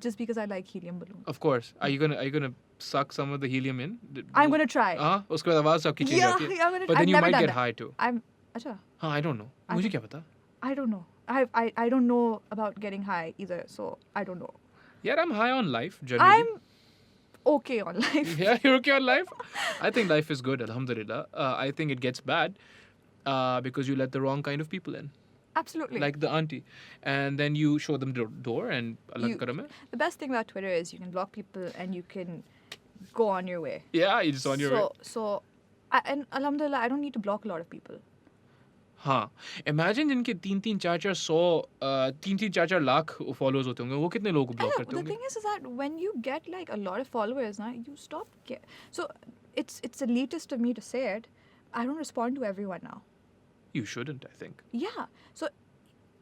Just because I like helium balloons. Of course. Are you gonna suck some of the helium in? I'm gonna try. उसके बाद आवाज आपकी चेंज Yeah, आती है. yeah, I'm gonna. But I've then you never might done get that. high too. अच्छा, हाँ, I don't know. I मुझे don't- क्या पता? I don't know. I don't know about getting high either, so I don't know. Yeah, I'm high on life generally. I'm okay on life. Yeah, you're okay on life? I think life is good, alhamdulillah. I think it gets bad because you let the wrong kind of people in. Absolutely. Like the auntie. And then you show them the door and Allah You- karam hai. The best thing about Twitter is you can block people and you can go on your way. Yeah, you're just on your way. So, and alhamdulillah, I don't need to block a lot of people. हाँ. Imagine जिनके 3-4 lakh followers होते होंगे, वो कितने लोगों को I block know, करते the होंगे? thing is that when you get like a lot of followers now, you stop so it's elitist of me to say it. I don't respond to everyone now. You shouldn't, I think. Yeah. So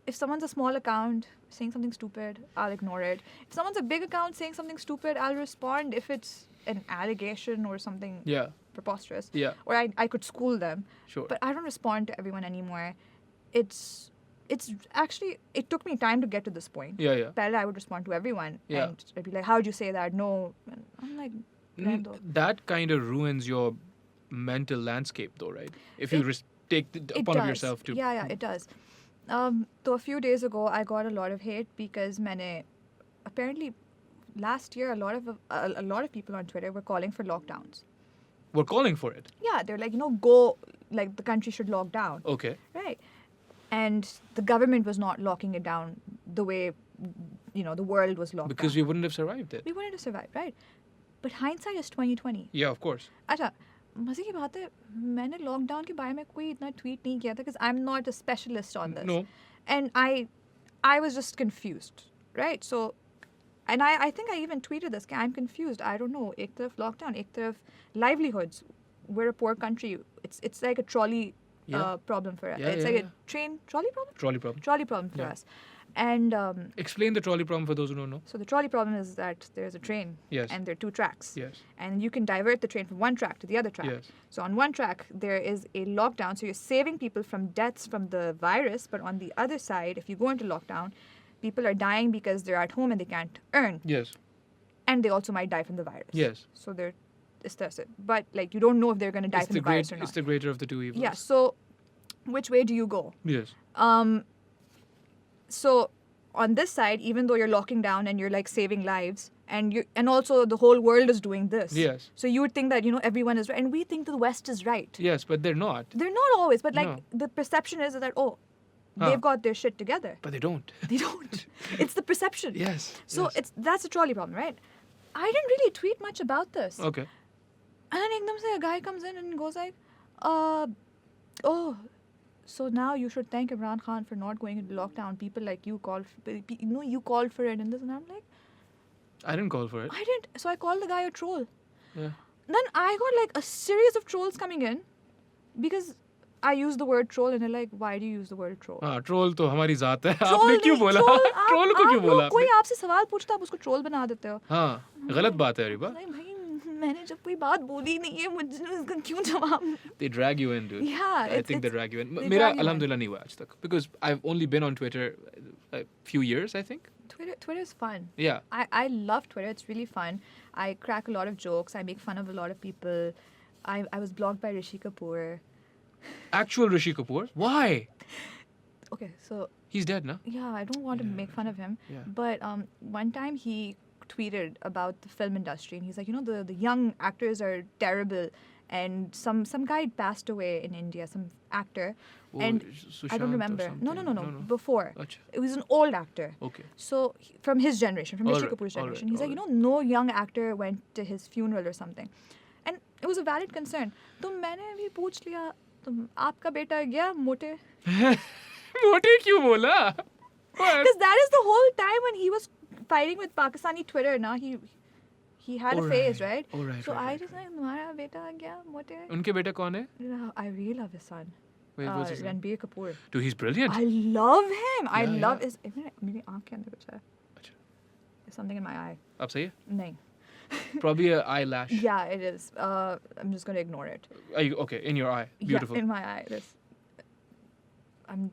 if someone's a small account saying something stupid, I'll ignore it. If someone's a big account saying something stupid, I'll respond if it's an allegation or something Yeah, preposterous. yeah, Or I could school them. sure. But I don't respond to everyone anymore. It's actually, it took me time to get to this point. Yeah, yeah. Pehle I would respond to everyone. Yeah. And I'd be like, how'd you say that? No. And I'm like, "Rehndo." That kind of ruins your mental landscape, though, right? If you It- take It upon does. yourself to. Yeah, it does. So a few days ago, I got a lot of hate because apparently last year, a lot of people on Twitter were calling for lockdowns. We're calling for it. Yeah, they're like, go, like the country should lock down. Okay. Right. And the government was not locking it down the way, the world was locked Because down. we wouldn't have survived it. We wanted to survive, right? But hindsight is 2020. Yeah, of course. अच्छा मजे की बात है मैंने lockdown के बारे में कोई इतना ट्वीट नहीं किया था because I'm not a specialist on this. No. And I was just confused, right? So, and I think I even tweeted this. I'm confused. I don't know. एक तरफ lockdown, एक तरफ livelihoods. We're a poor country. It's like a trolley Yeah. problem for us. Yeah, It's yeah, like yeah. a train trolley problem. Trolley problem. Trolley problem for Yeah. us. And Explain the trolley problem for those who don't know. so the trolley problem is that there's a train Yes. and there are 2 tracks. Yes. And you can divert the train from one track to the other track. Yes. So on one track, there is a lockdown. So you're saving people from deaths from the virus. But on the other side, if you go into lockdown, people are dying because they're at home and they can't earn. Yes. And they also might die from the virus. Yes. So इस तरह से. But like you don't know if they're going to die It's from the virus or it's not. the greater of the two evils. Yeah. So which way do you go? Yes. So on this side, even though you're locking down and you're like saving lives, and also the whole world is doing this. Yes. So you would think that everyone is right, and we think the West is right. Yes, but they're not. They're not always, but like No. the perception is that they've got their shit together. But they don't. They don't. It's the perception. Yes. So yes. that's a trolley problem, right? I didn't really tweet much about this. Okay. And then ekdam se a guy comes in and goes like, oh, so now you should thank Imran Khan for not going into lockdown. People like you called for it and this, and I'm like, I didn't call for it. I didn't. So I called the guy a troll. Yeah. Then I got like a series of trolls coming in because I used the word troll, and they're like, why do you use the word troll? हाँ troll तो हमारी जात है. Troll आपने क्यों नहीं, बोला? Troll को क्यों बोला? कोई आपसे सवाल पूछता, आप उसको ट्रोल बना देते हो. हाँ, गलत बात है अरीबा. नहीं भाई, मैंने जब कोई बात बोली नहीं है, मुझे उसका क्यों जवाब? They drag you in, dude. Yeah, I think they drag you in. they मेरा drag you in. alhamdulillah नहीं हुआ आज तक because I've only been on Twitter a few years, I think. Twitter is fun. Yeah. I love Twitter. It's really fun. I crack a lot of jokes. I make fun of a lot of people. I was blocked by Rishi Kapoor. Actual Rishi Kapoor? Why? Okay, so He's dead, no? yeah, I don't want to make fun of him. Yeah. But one time he tweeted about the film industry, and he's like, the young actors are terrible, and some guy passed away in India, some actor, Oh, and I Sushant don't or remember. No, something. before. Acha. It was an old actor. Okay. So from his generation, from Rishi Alright, Kapoor's alright, generation, he's like, alright. no young actor went to his funeral or something, and it was a valid concern. तो मैंने भी पूछ लिया, तो आपका बेटा गया मोटे? मोटे क्यों बोला? What? Because that is the whole time when he was fighting with Pakistani Twitter. Now he had a phase, right? Oh, right, So right, I right, just like, तुम्हारा बेटा गया मोटे? उनके बेटा कौन है? I really love his son. Wait, what's his name? Ranbir Kapoor. Dude, he's brilliant. I love him. I Yeah, love yeah. his. मेरी आँख के अंदर कुछ है. अच्छा. There's something in my eye. अब सही है? नहीं. Probably an eyelash. Yeah, it is. I'm just gonna ignore it. Are you, okay, in your eye. Beautiful. Yeah, in my eye. This. I'm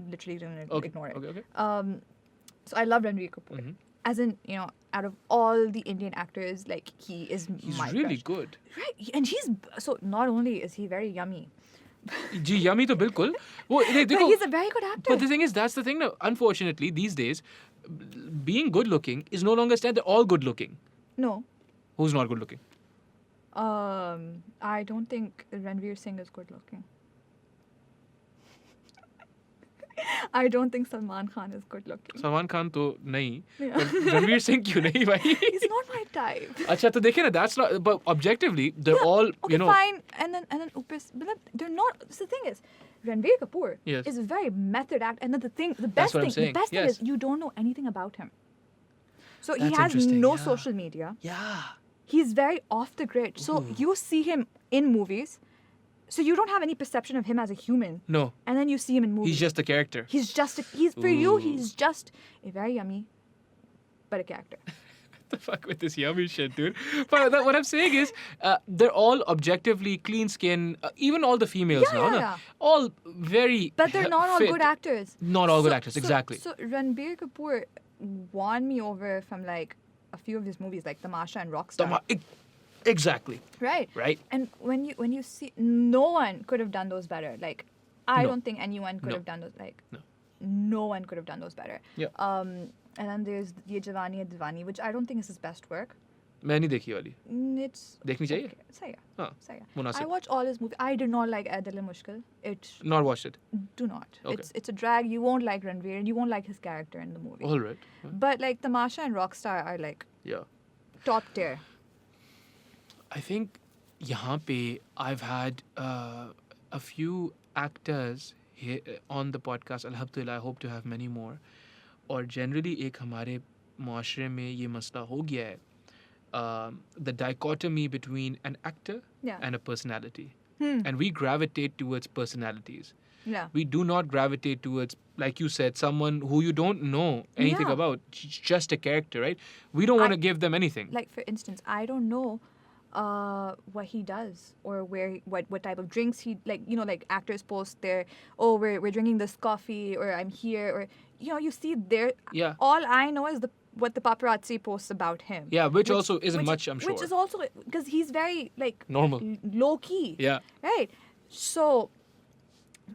literally gonna Okay, ignore it. okay. So I love Ranbir Kapoor. Mhm. As in, out of all the Indian actors, like he is He's my really crush. good. Right, and so not only is he very yummy, ji yummy तो बिल्कुल. वो but देखो. he's a very good actor. But the thing is, that's the thing now. Unfortunately, these days, being good looking is no longer standard. They're all good looking. No, Who's not good looking? I don't think Ranveer Singh is good looking. I don't think Salman Khan is good looking. Salman Khan तो नहीं. Yeah. But Ranveer Singh क्यों नहीं भाई? He's not my type. अच्छा तो देखिए ना, that's not. But objectively, they're Yeah, all okay, fine. And then they're not. So the thing is, Ranbir Kapoor Yes. is a very method act, and then the That's best what I'm thing saying, is yes. you don't know anything about him. So he That's has interesting, no yeah. social media. Yeah. He's very off the grid. So you see him in movies, so you don't have any perception of him as a human. No. And then you see him in movies. He's just a character. He's for you. He's just a very yummy, but a character. The fuck with this yummy shit, dude. But what I'm saying is, they're all objectively clean skin. Even all the females Yeah, now, yeah, no? yeah. all very. But they're not all fit. good actors. Not all good actors, exactly. So Ranbir Kapoor won me over from like a few of his movies, like Tamasha and Rockstar. Exactly. Right. Right. And when you see, no one could have done those better. Like, I No. don't think anyone could No. have done those. Like, No. no one could have done those better. Yeah. And then there's Ye Jawani Hai Diwani, which I don't think is his best work. मैं नहीं देखी वाली. It's देखनी चाहिए? okay. सही है. हाँ. सही है. मुनासिब. I watched all his movies. I did not like Ae Dil Hai Mushkil. Not watched it. Do not. Okay. It's a drag. You won't like Ranveer, and you won't like his character in the movie. All right. But like Tamasha and Rockstar are like Yeah. top tier. I think यहाँ पे I've had a few actors here on the podcast. Alhamdulillah, I hope to have many more. और generally एक हमारे माशरे में ये मसला हो गया है. The dichotomy between an actor Yeah. and a personality. And we gravitate towards personalities. Yeah. We do not gravitate towards, like you said, someone who you don't know anything Yeah. about. Just a character, right? We don't want to give them anything. Like for instance, I don't know what he does or what type of drinks he like actors post their we're drinking this coffee or I'm here or you see their Yeah. all I know is the what the paparazzi posts about him. Yeah, which also isn't much, I'm sure. Which is also because he's very like Normal. low key. Yeah. Right. So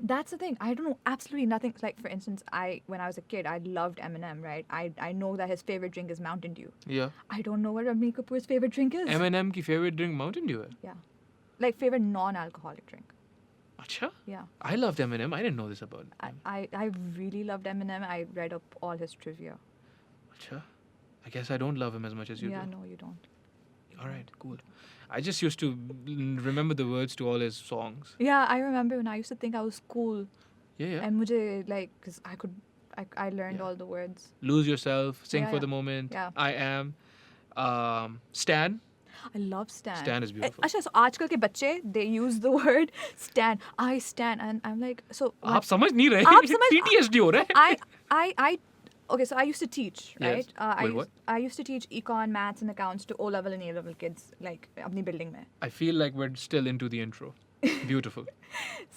that's the thing. I don't know absolutely nothing. Like for instance, when I was a kid, I loved Eminem. Right. I know that his favorite drink is Mountain Dew. Yeah. I don't know what Ranbir Kapoor's favorite drink is. Eminem ki favorite drink Mountain Dew hai? Yeah. Like favorite non-alcoholic drink. Acha? Yeah. I loved Eminem. I didn't know this about him. I really loved Eminem. I read up all his trivia. Acha? I guess I don't love him as much as you Yeah, do. no, you don't. All right, cool. I just used to remember the words to all his songs. Yeah, I remember when I used to think I was cool. Yeah, yeah. And mujhe, like, because I learned Yeah. all the words. Lose Yourself, Sing Yeah, for yeah. the Moment, Yeah. I Am, Stan. I love Stan. Stan is beautiful. Asha, so aajkal ke bacche, they use the word Stan. I stand. And I'm like, so. आप समझ नहीं रहे आप समझ- PTSD हो रहा है Okay, so I used to teach, Yes. right? Wait, what? I used to teach econ, maths, and accounts to O-level and A-level kids, like, apni building mein. I feel like we're still into the intro. Beautiful.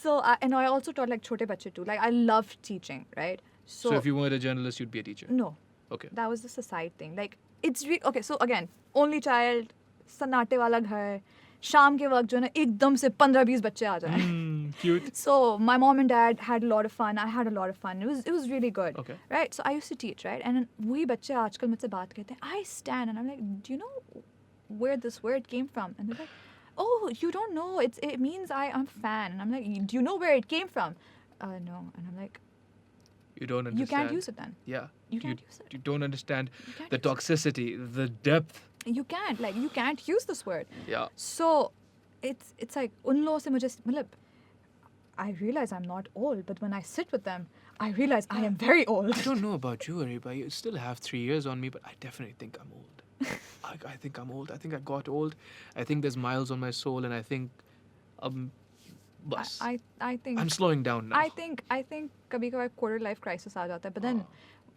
So, and I also taught, like, chote bache too. Like, I loved teaching, right? So if you weren't a journalist, you'd be a teacher. No. Okay. That was just a side thing. Like, it's okay, so again, only child, सन्नाटे वाला घर, शाम के वक्त जो है ना एकदम से 15-20 बच्चे आ जाए. Cute. So my mom and dad had a lot of fun. I had a lot of fun. It was really good. Okay. Right? So I used to teach, right? And वही बच्चे आजकल मुझसे बात करते हैं. I stand and I'm like, do you know where this word came from? And they're like, oh, you don't know. It means I'm a fan. And I'm like, do you know where it came from? No. And I'm like, You don't understand. you can't use it then. Yeah. You can't use it. You don't understand You can't the use it. toxicity, the depth. You can't. Like, you can't use this word. Yeah. So it's like उन लोगों से मुझे मतलब I realize I'm not old, but when I sit with them, I realize I am very old. I don't know about you, Ariba. You still have 3 years on me, but I definitely think I'm old. I think I'm old. I think I got old. I think there's miles on my soul, and I think, bus. I think I'm slowing down now. I think कभी-कभार quarter life crisis आ जाता है. But then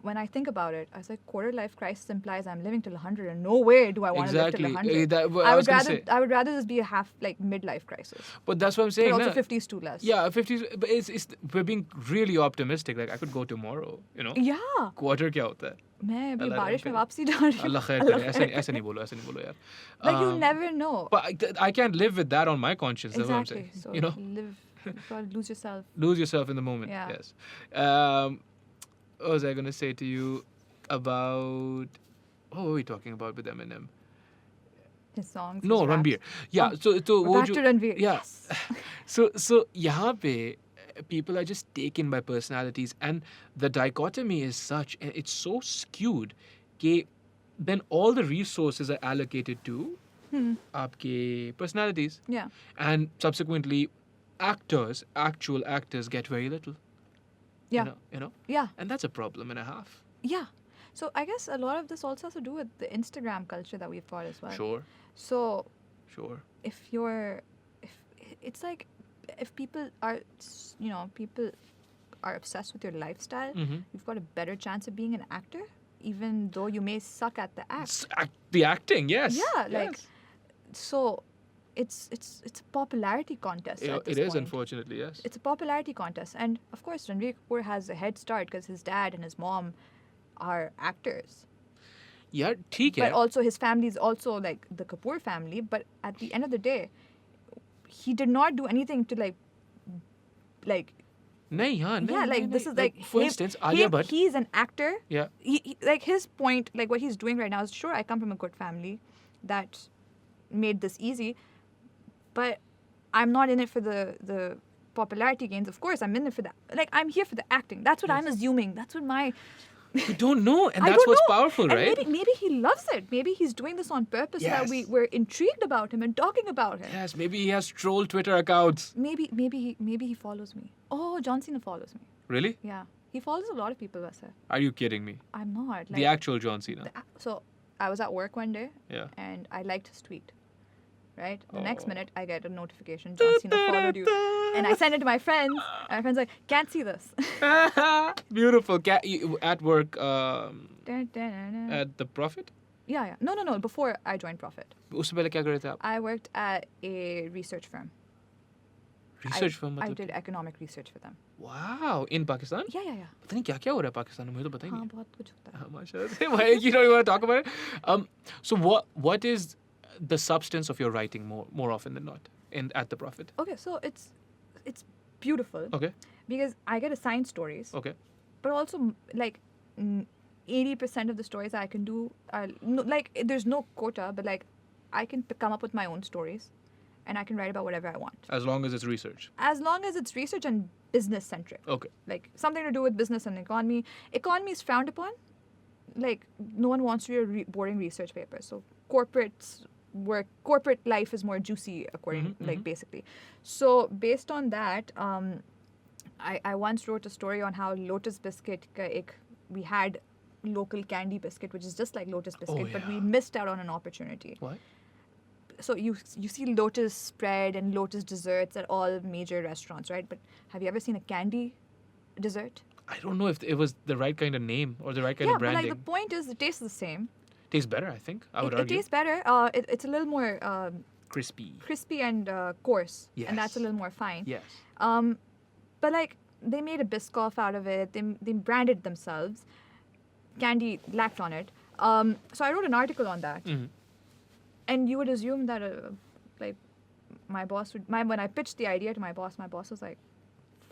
when I think about it, I was like, quarter life crisis implies I'm living till 100, and no way do I want to live till Exactly. 100. Well, I was gonna say. I would rather this be a half like midlife crisis. But that's what I'm saying. But also na? 50s too less. Yeah, 50s. But we're being really optimistic. Like I could go tomorrow. You know. Yeah. Quarter क्या होता है? मैं अभी अल्लाह बारिश में रहम वापसी जा रही हूँ. अल्लाह खैर करे. ऐसे नहीं बोलो यार. Like you never know. But I can't live with that on my conscience. That's what I'm Exactly. saying. So You know. you gotta lose yourself. Lose yourself in the moment. Yeah. Yes. What was I going to say to you about? What were we talking about with Eminem? His songs. No, his raps. Ranbir. Yeah. Oh, So we're back to Ranbir. Yeah. Yes. So यहाँ पे people are just taken by personalities, and the dichotomy is such, and it's so skewed, that then all the resources are allocated to आपके personalities, Yeah. and subsequently actual actors get very little. Yeah. You know, Yeah. and that's a problem and a half. Yeah. So I guess a lot of this also has to do with the Instagram culture that we've got as well. Sure. So Sure. if it's like if people are obsessed with your lifestyle, you've got a better chance of being an actor, even though you may suck at the act. The acting, yes. Yeah, like Yes. so it's a popularity contest. Yeah, at this it is, point. unfortunately, yes. It's a popularity contest, and of course Ranbir Kapoor has a head start because his dad and his mom are actors. Yeah, ठीक है. But also his family is also like the Kapoor family. But at the end of the day, he did not do anything to like. नहीं, हाँ, नहीं, Yeah, like नहीं, this नहीं. is like for him- instance, Alia Bhatt. He's an actor. Yeah. He like his point, like what he's doing right now is sure I come from a good family that made this easy, but I'm not in it for the popularity gains. Of course, I'm in it for that. Like I'm here for the acting. That's what I'm assuming. That's what my. You don't know, and I that's don't what's know. powerful, And right? Maybe he loves it. Maybe he's doing this on purpose so that Yes. we're intrigued about him and talking about him. Yes, maybe he has troll Twitter accounts. Maybe he follows me. Oh, John Cena follows me. Really? Yeah, he follows a lot of people. Vasa. Are you kidding me? I'm not. The actual John Cena. So I was at work one day. Yeah. And I liked his tweet. Right? The next Oh. minute, I get a notification, John Cena followed you. And I send it to my friends. And my friend's like, can't see this. Beautiful. At work, Dun, dun, dun, dun. at the Prophet? Yeah. No. Before I joined Profit. उससे पहले क्या कर रहे थे आप? I worked at a research firm. Research firm I मतलब did economic research for them. Wow, in Pakistan? Yeah. पता नहीं क्या-क्या हो रहा है पाकिस्तान में, मुझे तो पता ही हाँ नहीं. बहुत कुछ होता है. Mashallah. Why you don't want to talk about it? So what is the substance of your writing more often than not at the Prophet? Okay, so it's beautiful. Okay. Because I get assigned stories. Okay. But also like 80% of the stories I can do are like there's no quota, but like I can come up with my own stories, and I can write about whatever I want. As long as it's research. As long as it's research and business centric. Okay. Like something to do with business and economy. Economy is frowned upon. Like no one wants to read boring research papers. So corporate life is more juicy according basically. So based on that, I once wrote a story on how Lotus biscuit we had local candy biscuit, which is just like Lotus biscuit, but we missed out on an opportunity. What? So you see Lotus spread and Lotus desserts at all major restaurants, right? But have you ever seen a candy dessert? I don't know if it was the right kind of name or the right kind of branding. Yeah, but like the point is, it tastes the same. Tastes better, I think. I would It argue. tastes better. It's a little more crispy and coarse, Yes. and that's a little more fine. Yes. But like they made a Biscoff out of it. They branded themselves. Candy lacked on it. So I wrote an article on that. Mhm. And you would assume that like my boss when I pitched the idea to my boss was like,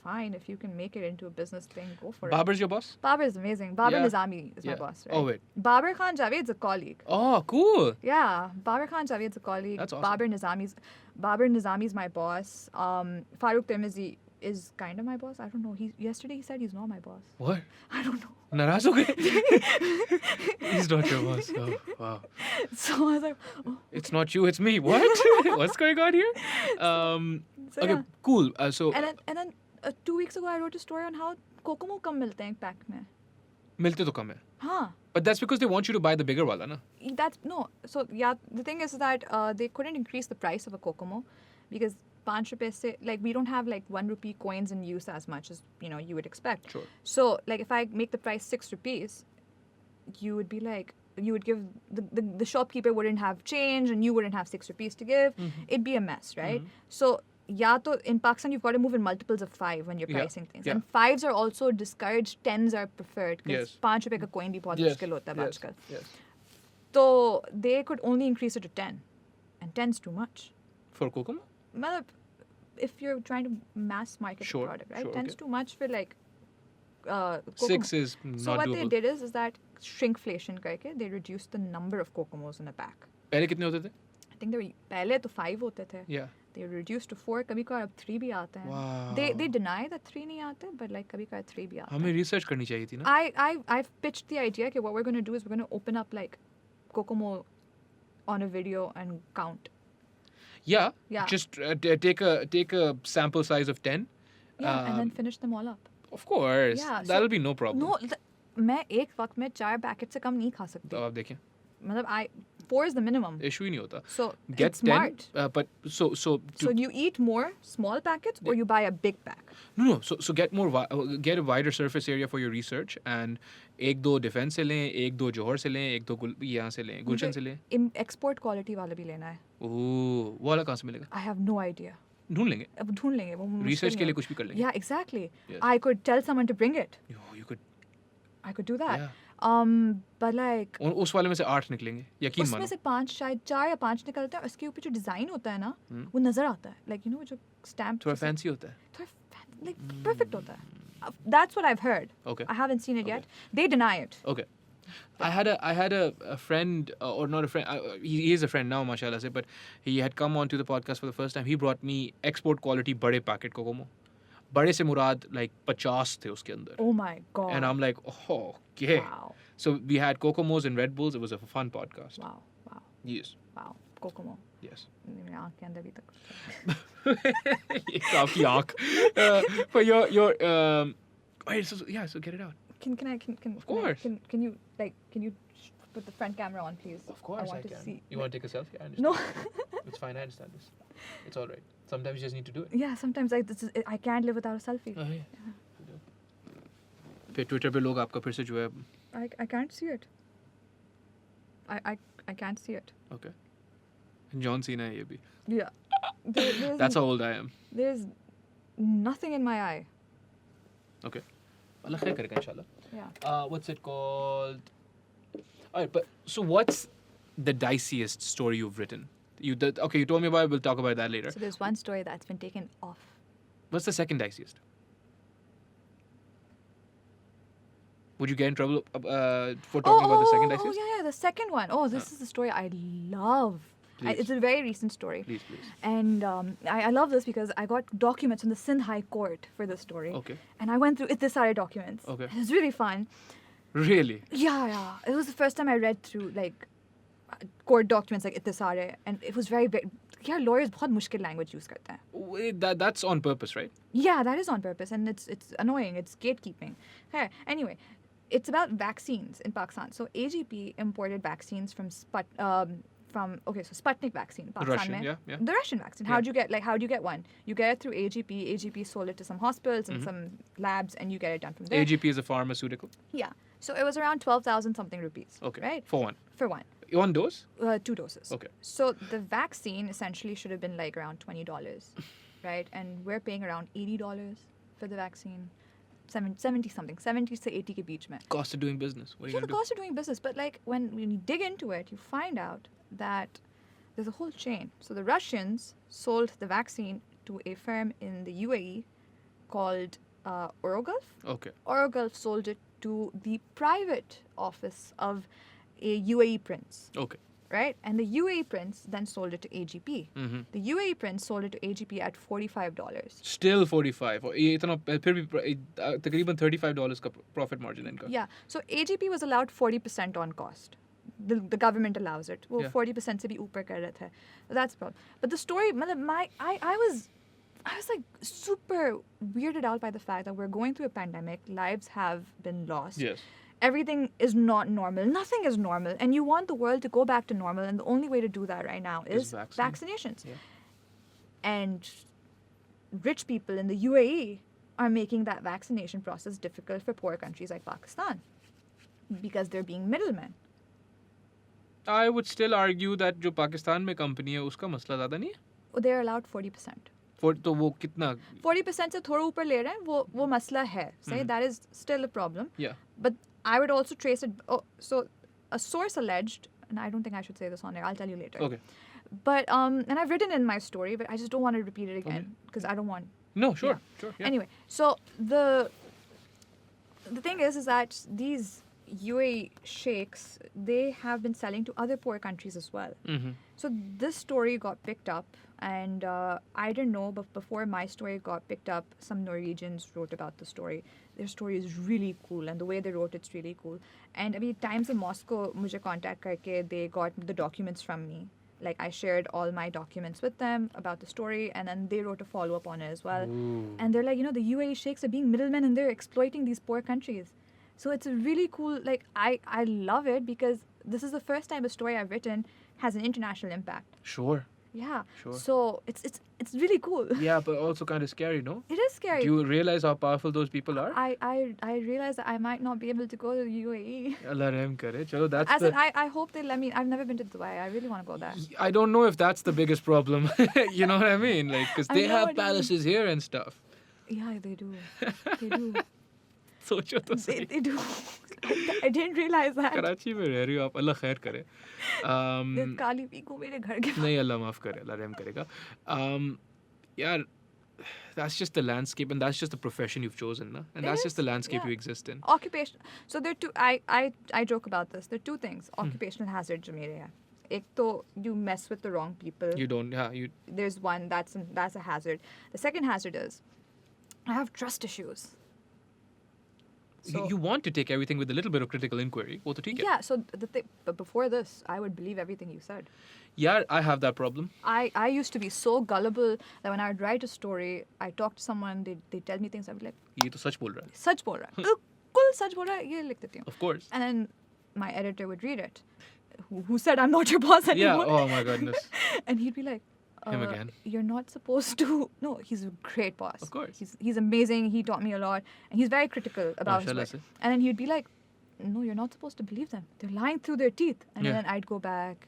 fine, if you can make it into a business thing, go for it. Babar's your boss? Babar is amazing. Babar Yeah. Nizami is my Yeah. boss, right? Oh, wait. Babar Khan Javed's a colleague. Oh, cool. Yeah, Babar Khan Javed's a colleague. That's awesome. Babar Nizami's my boss. Farooq Tirmizi is kind of my boss. I don't know. Yesterday he said he's not my boss. What? I don't know. Naraz ho gaye? He's not your boss. Oh, wow. So I was like, oh. It's not you, it's me. What? What's going on here? So, Okay, yeah. cool. So And then 2 weeks ago I wrote a story on how Kokomo kam milte hain pack mein. milte to kam hai. Huh. But that's because they want you to buy the bigger wala, na? That's no. So yeah, the thing is that they couldn't increase the price of a Kokomo because 5 rupees se, like we don't have like 1 rupee coins in use as much as you would expect. Sure. So like if I make the price 6 rupees, you would be like you would give the shopkeeper wouldn't have change and you wouldn't have 6 rupees to give. It'd be a mess, right? So yeah, to in Pakistan you've got to move in multiples of 5 when you're Yeah. pricing things, Yeah. and 5s are also discouraged. 10s are preferred because Yes. 5 rupees ka coin bhi bahut Yes. mushkil hota hai aajkal. Yes. So they could only increase it to 10, and 10's too much. For Kokomo? Matlab, if you're trying to mass market Sure, the product, right? sure, 10's okay. too much for like Kokomo. 6 is not So what doable. they did is that shrinkflation करके they reduced the number of Kokomos in a pack. पहले कितने होते थे? I think पहले तो 5 होते थे. Yeah. They reduced to 4. कभी कभार अब 3 भी आते हैं. Wow. They deny that 3 नहीं आते, but like कभी कभार 3 भी आते हैं. हमें research करनी चाहिए थी ना? I've pitched the idea that what we're going to do is we're going to open up like Kokomo on a video and count. Yeah. Yeah. Just take a sample size of 10. Yeah, and then finish them all up. Of course. Yeah, so- That'll be no problem. No, मैं एक वक्त में 4 packet से कम नहीं खा सकती. तो आप देखें. मतलब 4 is the minimum. Issue ही नहीं होता. So Get it's smart. 10. But so So you eat more small packets or you buy a big pack. No. So get get a wider surface area for your research and 1-2 defense से लें, 1-2 जौहर से लें, 1-2 यहाँ से लें, गुलशन से लें. Export quality वाला भी लेना है. ओह, वो वाला कहाँ से मिलेगा? I have no idea. ढूंढ लेंगे. अब ढूंढ लेंगे वो मुश्किल Research नहीं के लिए है. कुछ भी कर लेंगे. Yeah, exactly. Yes. I could tell someone to bring it. Oh, you could. I could do that. Yeah. But like उस वाले में से 8 निकलेंगे. यकीन उसमें मानो. से 5 शायद 4 या 5 निकलते हैं. उसके ऊपर जो डिजाइन होता है ना वो नजर आता है. Like जो स्टैम्प थोड़ा fancy होता है. थोड़ा like perfect होता है. That's what I've heard. Okay. I haven't seen it yet. They deny it. Okay. I had a friend, or not a friend, he is a friend now, mashallah se, but he had come onto the podcast for the first time. He brought me export quality बड़े packet Kokomo. बड़े से मुराद like 50 थे उसके अंदर. Oh my god. And I'm like, oh, okay. Wow. So we had Kokomos and Red Bulls. It was a fun podcast. Wow. Yes. Wow. Kokomo. Yes. मेरी आँख के अंदर भी तक. ये तो आपकी आँख. But your wait, so get it out. Can Of course. Can you put the front camera on, please? Of course I I want to can. see. You want to take a selfie? I understand. No. It's fine. I understand this. It's all right. Sometimes you just need to do it. Yeah, sometimes I can't live without a selfie. फिर Twitter पे लोग आपका फिर से जो है. I can't see it. I can't see it. Okay. John Cena है ये भी. Yeah. There's That's how old I am. There's Nothing in my eye. Okay. Allah khair karega, inshallah. Yeah. What's it called? All right, but so what's the diciest story you've written? You told me about it. We'll talk about that later. So there's one story that's been taken off. What's the second diciest? Would you get in trouble for talking about the second diciest? Oh, yeah, the second one. Oh, this is the story I love. Please. It's a very recent story. Please. And I love this because I got documents from the Sindh High Court for this story. Okay. And I went through Ittisare documents. Okay. It was really fun. Really? Yeah. It was the first time I read through like court documents like Ittisare, and it was very, very. Yeah, lawyers बहुत मुश्किल language use करते हैं. That's on purpose, right? Yeah, that is on purpose, and it's annoying. It's gatekeeping. Hey, anyway, it's about vaccines in Pakistan. So AGP imported vaccines from Sputnik vaccine. Pakistan Russian, mein. yeah. The Russian vaccine. How do you get one? You get it through AGP. AGP sold it to some hospitals and some labs, and you get it done from there. AGP is a pharmaceutical. Yeah. So it was around 12,000 something rupees. Okay. Right? For one. For one. One dose? 2 doses. Okay. So the vaccine essentially should have been like around $20, right? And we're paying around $80 for the vaccine. 70 something, 70 to 80 ke beech mein. Cost of doing business. What are you Yeah, going the to do? cost of doing business. But like when you dig into it, you find out that there's a whole chain. So the Russians sold the vaccine to a firm in the UAE called Orogulf. Okay. Orogulf sold it to the private office of a UAE prince. Okay. Right? And the UAE prince then sold it to AGP. Mm-hmm. The UAE prince sold it to AGP at $45. Still 45. और ये इतना फिर भी तकरीबन $35 का profit margin इनका. Yeah. So AGP was allowed 40% on cost. The government allows it. वो Yeah. 40% से भी ऊपर कर रहे थे. That's the problem. But the story, I was like super weirded out by the fact that we're going through a pandemic. Lives have been lost. Yes. Everything is not normal. Nothing is normal. And you want the world to go back to normal. And the only way to do that right now is vaccinations. Yeah. And rich people in the UAE are making that vaccination process difficult for poor countries like Pakistan because they're being middlemen. I would still argue that जो पाकिस्तान में company है उसका मसला ज़्यादा नहीं है. They're allowed 40%. तो वो कितना? 40% से थोड़ा ऊपर ले रहे हैं वो मसला है. Say that is still a problem. Yeah. But I would also trace it. Oh, so a source alleged, and I don't think I should say this on air. I'll tell you later. Okay. But and I've written in my story, but I just don't want to repeat it again because I don't want. No, sure. Sure. Yeah. Anyway, so the thing is that these UAE sheikhs, they have been selling to other poor countries as well. Mm-hmm. So this story got picked up, and I didn't know, but before my story got picked up, some Norwegians wrote about the story. Their story is really cool, and the way they wrote it's really cool. And I mean, Times of Moscow मुझे contact करके, they got the documents from me. Like I shared all my documents with them about the story, and then they wrote a follow-up on it as well. Ooh. And they're like, the UAE sheikhs are being middlemen, and they're exploiting these poor countries. So it's a really cool, like, I love it because this is the first time a story I've written has an international impact. Sure. Yeah. Sure. So it's really cool. Yeah, but also kind of scary, no? It is scary. Do you realize how powerful those people are? I realize that I might not be able to go to the UAE. Allah Rahm kare. Chalo, that's As in, I hope they let me. I've never been to Dubai. I really want to go there. I don't know if that's the biggest problem. You know what I mean? Like, because I they know have what you mean. palaces here and stuff. Yeah, they do. They do. सोचो तो सही. They do. I didn't realize that. Karachi में रह रही हो आप, अल्लाह खैर करे. काली पीकू मेरे घर के नहीं, अल्लाह माफ करे, अल्लाह रहम करेगा. यार, that's just the landscape, and that's just the profession you've chosen, na? And that's just the landscape you exist in. Occupation. So there are two. I joke about this. There are two things. Occupational hazard जो मेरे हैं. एक तो you mess with the wrong people. You don't, yeah, There's one that's a hazard. The second hazard is I have trust issues. So, you want to take everything with a little bit of critical inquiry. वो तो ठीक है. yeah. So but before this, I would believe everything you said. Yeah, I have that problem. I used to be so gullible that when I would write a story, I talk to someone, they tell me things, I'd be like, ये तो सच बोल रहा है. सच बोल रहा है, बिल्कुल सच बोल रहा है, ये लिख देती हूँ. Of course. And then my editor would read it, who said I'm not your boss anymore. Yeah, oh my goodness. And he'd be like, Him again. You're not supposed to. No, he's a great boss. Of course. He's amazing. He taught me a lot. And he's very critical about his Mashallah work. And then he'd be like, no, you're not supposed to believe them. They're lying through their teeth. And Yeah. then I'd go back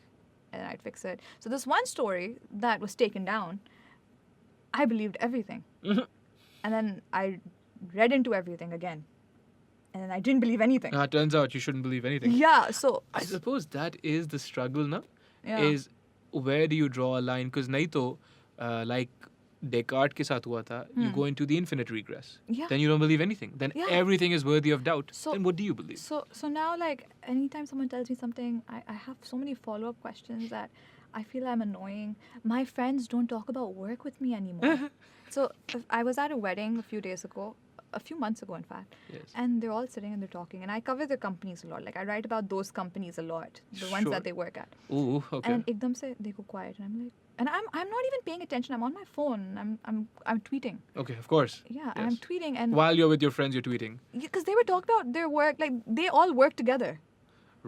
and I'd fix it. So this one story that was taken down, I believed everything. And then I read into everything again. And then I didn't believe anything. Turns out you shouldn't believe anything. Yeah, so... I suppose that is the struggle, na? Yeah. Is where do you draw a line? Because nahi to, like Descartes ke saath hua tha, you go into the infinite regress. Yeah. Then you don't believe anything. Then Yeah. everything is worthy of doubt. So- Then what do you believe? So now, like, anytime someone tells me something, I have so many follow-up questions that I feel I'm annoying. My friends don't talk about work with me anymore. So I was at a wedding a few months ago, in fact. Yes. And they're all sitting and they're talking. And I cover the companies a lot. Like, I write about those companies a lot, the ones Sure. that they work at. Ooh, okay. And ekdam se they go quiet. And I'm like, and I'm not even paying attention. I'm on my phone. I'm tweeting. Okay, of course. Yeah, and I'm Yes. tweeting. And While you're with your friends, you're tweeting. because they were talking about their work, like, they all work together.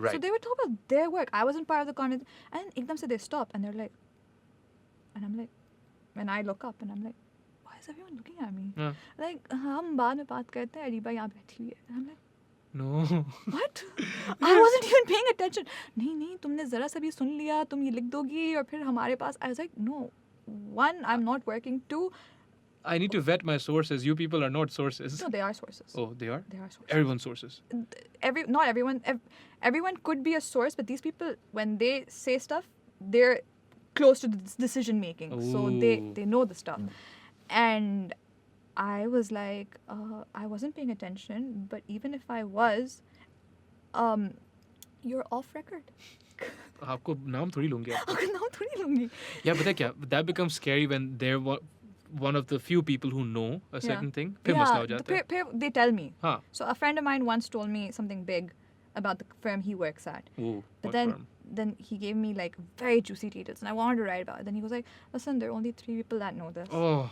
Right. So they were talking about their work. I wasn't part of the conversation. And ekdam se they stop and they're like, and I'm like, when I look up and I'm like, why is everyone looking at me? Yeah. Like, हम बाद में बात करते हैं, अरीबा यहाँ बैठी हुई है. And I'm like, No. what? I wasn't even paying attention. नहीं, तुमने जरा सा भी सुन लिया, तुम ये लिख दोगी और फिर हमारे पास. I was like, no. One, I'm not working. Two, I need to vet my sources. You people are not sources. no, they are sources. Oh, they are? They are sources. Everyone's sources. Not everyone. Everyone could be a source, but these people, when they say stuff, they're close to the decision making, so Ooh. they know the stuff. And I was like, I wasn't paying attention, but even if I was, you're off record. आपको नाम थोड़ी लूंगी आप. नाम थोड़ी लूंगी. Yeah, but that becomes scary when they're one of the few people who know a certain thing. फिर मसला हो जाता है. They tell me. हाँ. So a friend of mine once told me something big about the firm he works at. Ooh, But what then firm? then he gave me like very juicy details and I wanted to write about it. Then he was like, listen, there are only 3 people that know this. Oh,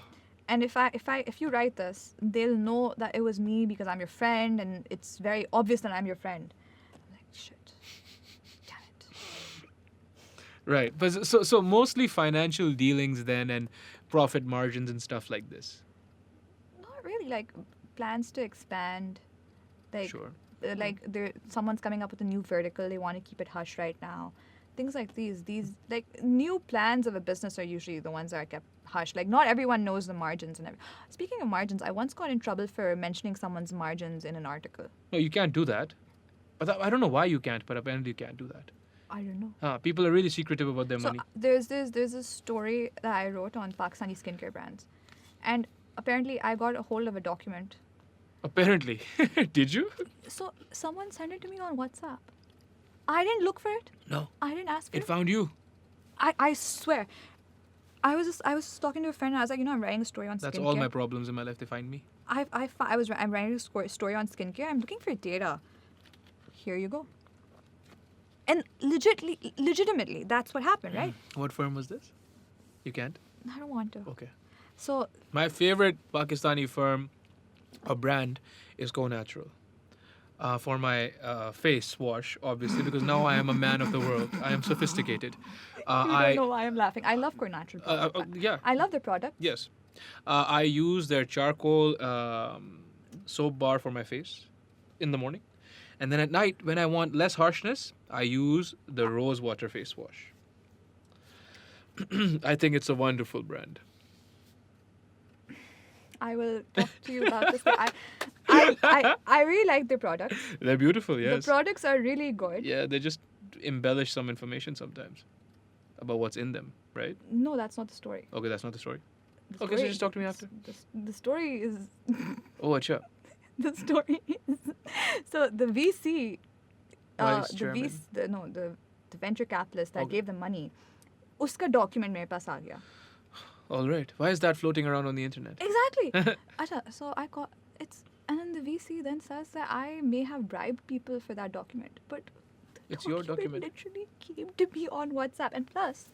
And if you write this, they'll know that it was me because I'm your friend and it's very obvious that I'm your friend. I'm like, shit. Damn it. right. But so mostly financial dealings then and profit margins and stuff like this. Not really, like plans to expand. Like Sure. Like someone's coming up with a new vertical, they want to keep it hush right now. Things like these like new plans of a business are usually the ones that are kept hush. Like not everyone knows the margins and everything. Speaking of margins, I once got in trouble for mentioning someone's margins in an article. No, you can't do that. But I don't know why you can't, but apparently you can't do that. I don't know. People are really secretive about their So money. there's this story that I wrote on Pakistani skincare brands, and apparently I got a hold of a document. Apparently. Did you? So someone sent it to me on WhatsApp. I didn't look for it. No. I didn't ask for It it. found you. I swear. I was talking to a friend and I was like, I'm writing a story on That's skincare. all my problems in my life. They find me. I'm writing a story on skincare. I'm looking for data. Here you go. And legitimately, that's what happened, right? What firm was this? You can't? I don't want to. Okay. So My favorite Pakistani firm or brand is Go Natural. For my face wash, obviously, because now I am a man of the world. I am sophisticated. you don't know why I'm laughing. I love Core Natural. Yeah. I love their product. Yes. I use their charcoal soap bar for my face in the morning. And then at night, when I want less harshness, I use the rose water face wash. I think it's a wonderful brand. I will talk to you about this. I really like their products. They're beautiful, yes. The products are really good. Yeah, they just embellish some information sometimes about what's in them, right? No, that's not the story. Okay, that's not the story. The Okay, so story- just talk to me after. The story is Oh, acha. the story is so the VC, Vice the chairman. the venture capitalist that Okay. gave them money, uska document मेरे पास आ गया. All right. Why is that floating around on the internet? Exactly. Acha, so I got it's and then the VC then says that I may have bribed people for that document, but the It's your document. literally came to me on WhatsApp, and plus,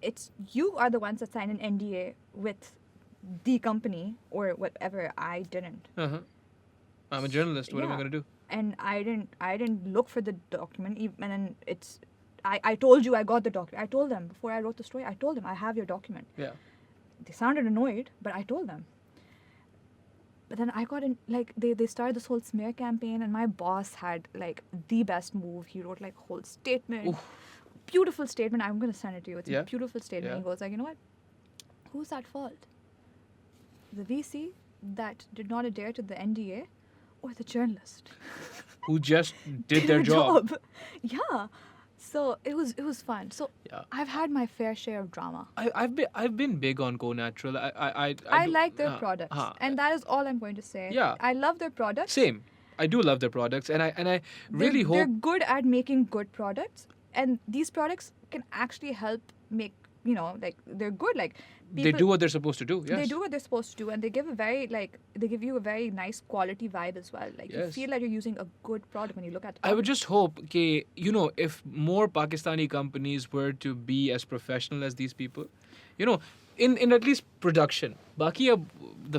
it's you are the ones that signed an NDA with the company or whatever. I didn't. Uh-huh. I'm a journalist. What am I Yeah. going to do? And I didn't look for the document, and then it's I told you I got the document. I told them before I wrote the story. I told them I have your document. Yeah. They sounded annoyed, but I told them. But then I got in, like, they started this whole smear campaign, and my boss had like the best move. He wrote like a whole statement, Oof. beautiful statement. I'm gonna send it to you. It's Yeah? a beautiful statement. Yeah. He goes like, you know what? Who's at fault? the VC that did not adhere to the NDA, or the journalist Who just did their job. Yeah. So it was fun. So Yeah. I've had my fair share of drama. I've been big on Go Natural. I do- like their products, huh. and that is all I'm going to say. Yeah. I love their products. Same. I do love their products, and I really They're hope. good at making good products, and these products can actually help make, like, they're good. Like, They do what they're supposed to do. Yes. They do what they're supposed to do, and they give you a very nice quality vibe as well. Like, you Yes. feel like you're using a good product when you look at the I would product. just hope, if more Pakistani companies were to be as professional as these people, in at least production. Baki ab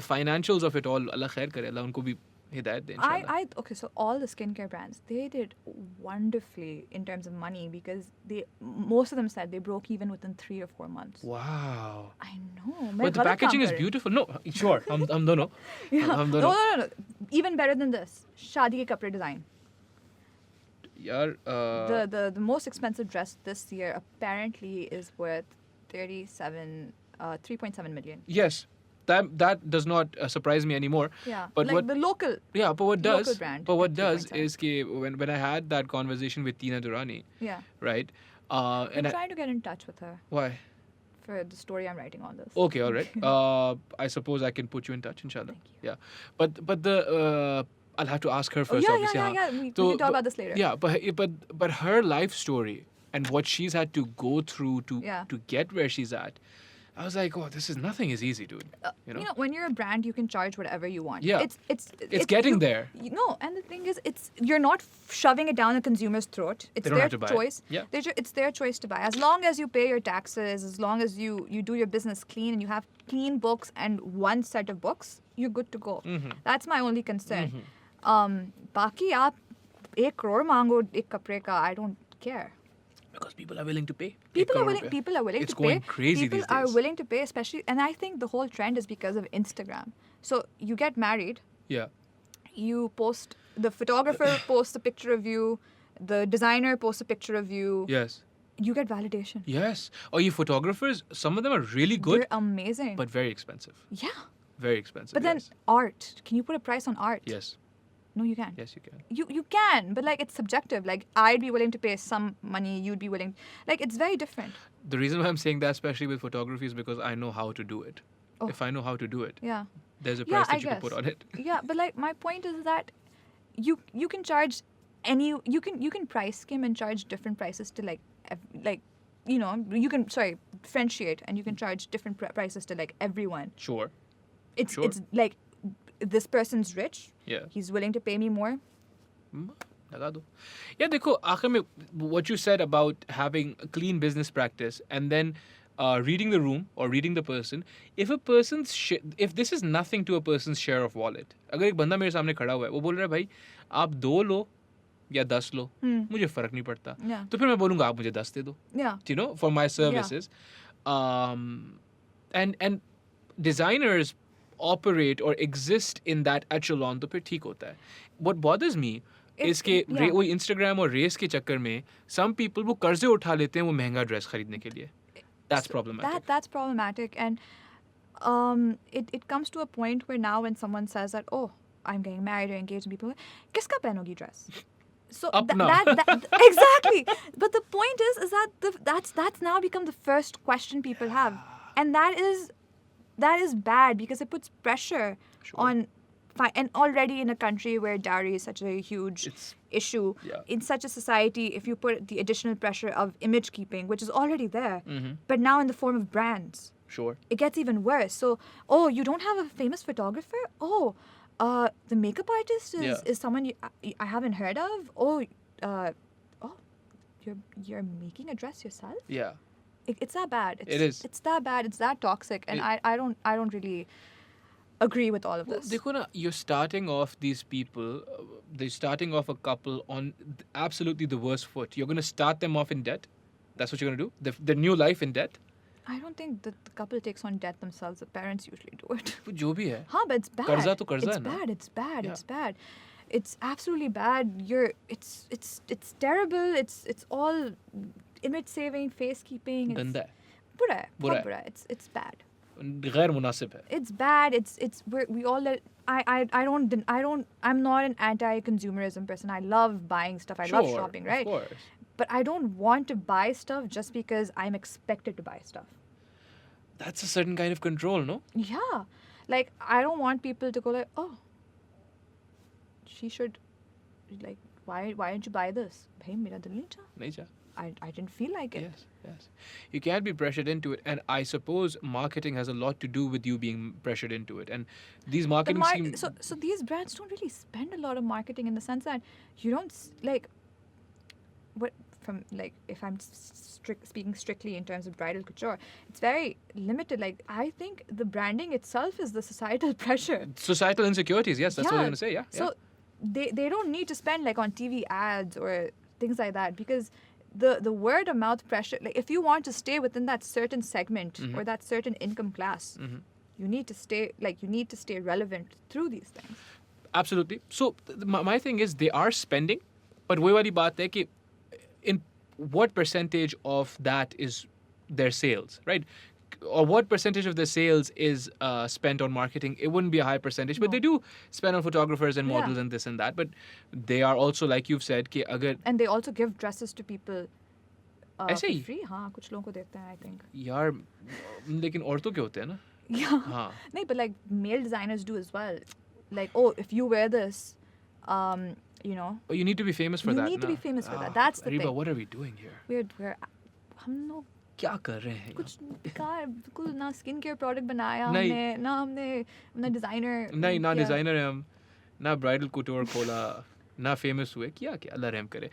the financials of it all, Allah khair kare, Allah unko bhi hidayat de, inshallah. Okay, so all the skincare brands, they did wonderfully in terms of money, because most of them said they broke even within 3 or 4 months. Wow. I know. But the packaging is beautiful. No, sure. हम दोनों. Yeah. हम No, दोनों. no. Even better than this. Shadi ke kapde design. यार, The most expensive dress this year apparently is worth 3.7 million. yes. That does not surprise me anymore. Yeah. But like what the local. Yeah, but what Local does brand but what at does 3.7. is कि when I had that conversation with Tina Durrani, Yeah. right? I'm And trying to get in touch with her why? for the story I'm writing on this. Okay, all right. I suppose I can put you in touch, inshallah. Thank you. Yeah, but the I'll have to ask her Oh, first. yeah. obviously. We So, can talk about this later. Yeah, but her life story and what she's had to go through to Yeah. get where she's at, I was like, oh, nothing is easy, dude. When you're a brand, you can charge whatever you want. Yeah. It's getting there. No, and the thing is, you're not shoving it down the consumer's throat. It's They don't their have to buy it. choice. Yeah. It's their choice to buy. As long as you pay your taxes, as long as you do your business clean and you have clean books and one set of books, you're good to go. Mm-hmm. That's my only concern. Baki aap 1 crore mango ek kapre ka, I don't care. Because people are willing to pay. People are 1 crore willing. rupees. People are willing It's to pay. going crazy People these are days. willing to pay, especially, and I think the whole trend is because of Instagram. So you get married, Yeah. you post. The photographer posts a picture of you. The designer posts a picture of you. Yes. You get validation. Yes. Or you photographers, some of them are really good, They're amazing. but very expensive. yeah. Very expensive. But then yes. art. Can you put a price on art? Yes. No, you can't. Yes, you can. You can, but like it's subjective. Like I'd be willing to pay some money. You'd be willing. Like it's very different. The reason why I'm saying that, especially with photography, is because I know how to do it. Oh. If I know how to do it, Yeah. there's a Yeah, price that I you can put guess. on it. Yeah, but like my point is that you can charge you can price skim and charge different prices to you can differentiate, and you can charge different prices to like everyone. Sure. It's Sure. it's like this person's rich. Yeah. He's willing to pay me more. लगा दो. Yeah, देखो, आखिर में what you said about having a clean business practice and then reading the room or reading the person. If this is nothing to a person's share of wallet, अगर एक बंदा मेरे सामने खड़ा हुआ है, वो बोल रहा है भाई आप 2 लो या 10 लो, मुझे फर्क नहीं पड़ता. Yeah. तो फिर मैं बोलूँगा आप मुझे 10 दे दो. Yeah. For my services. And designers operate or exist in that echelon, तो फिर ठीक होता है. What bothers me is कि वही Instagram और रेस के चक्कर में some people वो कर्जे उठा लेते हैं वो महंगा ड्रेस खरीदने के लिए. That's problematic. That's problematic, and it comes to a point where now when someone says that, oh, I'm getting married or engaged, and people are like, किसका पहनोगी dress? So Apna. that exactly. But the point is that that's now become the first question people have, and that is bad because it puts pressure Sure. on. And already in a country where dowry is such a huge issue, Yeah. in such a society, if you put the additional pressure of image keeping, which is already there, Mm-hmm. but now in the form of brands, Sure. it gets even worse. So, oh, you don't have a famous photographer? Oh, the makeup artist is someone I haven't heard of? Oh, you're making a dress yourself? Yeah. It's that bad. It is. It's that bad. It's that toxic, and I don't really agree with all of this. देखो ना, you're starting off these people, they're starting off a couple on absolutely the worst foot. You're going to start them off in debt. That's what you're going to do. Their new life in debt. I don't think that the couple takes on debt themselves. The parents usually do it. वो जो भी है. Huh, but it's bad. कर्जा तो कर्जा it's है ना. bad. It's bad. Yeah. It's bad. It's absolutely bad. It's terrible. It's all image saving, face keeping. गंदा है. बुरा है. बुरा बहुत है. बुरा है. It's bad. गैर मुनासिब है. It's bad. We all let. I'm not an anti-consumerism person. I love buying stuff. I love shopping, right? Of course. But I don't want to buy stuff just because I'm expected to buy stuff. That's a certain kind of control, no? Yeah. Like, I don't want people to go like, oh, she should, like, why didn't you buy this? Bhai, mera dil nahi cha. Nahi cha. I didn't feel like it. Yes. You can't be pressured into it. And I suppose marketing has a lot to do with you being pressured into it. And these marketing schemes... So these brands don't really spend a lot of marketing in the sense that you don't, like, if I'm speaking strictly in terms of bridal couture, it's very limited. Like, I think the branding itself is the societal pressure. Societal insecurities, yes, that's what I'm going to say, yeah. So they don't need to spend, like, on TV ads or things like that, because the word of mouth pressure, like, if you want to stay within that certain segment or that certain income class, you need to stay relevant through these things. Absolutely. So my thing is, they are spending, but वही वाली बात है कि in what percentage of that is their sales, right? Or what percentage of the sales is spent on marketing? It wouldn't be a high percentage, but they do spend on photographers and models and this and that. But they are also, like you've said, कि अगर and they also give dresses to people for ऐसे ही? free. हाँ, कुछ लोगों को देते हैं, I think. यार, लेकिन औरतों के होते हैं ना? Yeah. हाँ. No, but like male designers do as well. Like, oh, if you wear this, you know. Oh, you need to be famous for that. You need to be famous for that. That's the Ariba, thing. what are we doing here? We're हम लोग क्या कर रहे हैं? कुछ बेकार बिल्कुल ना स्किन केयर प्रोडक्ट बनाया नहीं. हमने ना हमने डिजाइनर नहीं ना डिजाइनर है हम ना ब्राइडल couture खोला ना फेमस हुए क्या अल्लाह रहम करे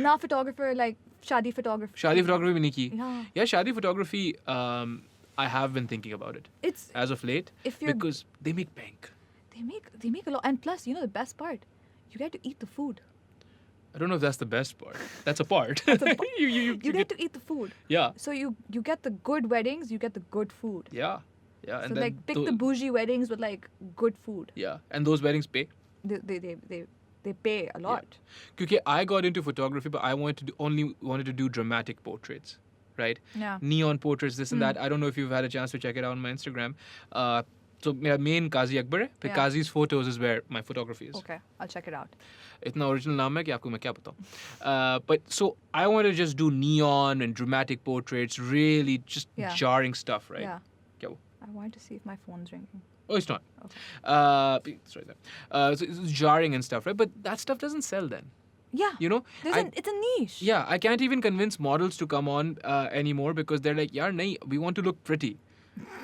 ना फोटोग्राफर लाइक शादी फोटोग्राफी भी नहीं की Yeah. yeah शादी photography I have been thinking about it It's as of late because they make bank. They make a lot, and plus, you know, the best part, you get to eat the food. I don't know if that's the best part. That's a part. You get to eat the food. Yeah. So you get the good weddings, you get the good food. Yeah. And So then like pick the bougie weddings with like good food. Yeah, and those weddings pay. They pay a lot. Because I got into photography, but I only wanted to do dramatic portraits, right? Yeah. Neon portraits, this and that. I don't know if you've had a chance to check it out on my Instagram. So my main Kazi Akbar hai. Yeah. Kazi's photos is where my photography is. Okay, I'll check it out. इतना original नाम है कि आपको मैं क्या बताऊं. But so I want to just do neon and dramatic portraits, really just jarring stuff, right? Yeah. क्या वो? I want to see if my phone's ringing. Oh, it's not. Okay. Sorry, so it's jarring and stuff, right? But that stuff doesn't sell then. Yeah. You know? It's a niche. Yeah, I can't even convince models to come on anymore because they're like, yaar, nahi, we want to look pretty.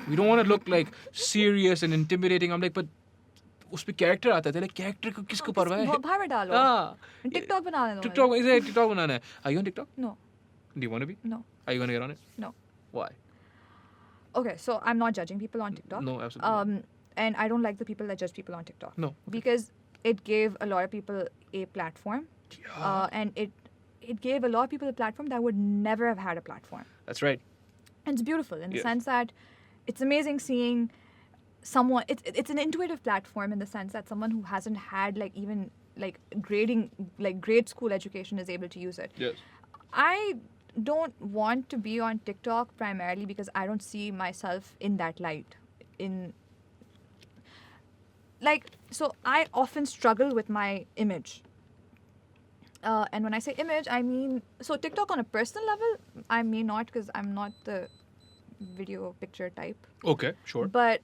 We don't want to look like serious and intimidating. I'm like, but उसपे character आता है. They're like, character को किसको परवाह है? बाहर में डालो. हाँ. TikTok बनाने दो. TikTok बनाना है. Are you on TikTok? No. Do you want to be? No. Are you going to get on it? No. Why? Okay, so I'm not judging people on TikTok. No, absolutely not. And I don't like the people that judge people on TikTok. No. Okay. Because it gave a lot of people a platform. Yeah. And it gave a lot of people a platform that would never have had a platform. That's right. And it's beautiful in the sense that it's amazing seeing someone. It's an intuitive platform in the sense that someone who hasn't had like even like grade school education is able to use it. Yes. I don't want to be on TikTok primarily because I don't see myself in that light. So I often struggle with my image. And when I say image, I mean, so TikTok on a personal level, I may not because I'm not the video picture type. Okay, sure. But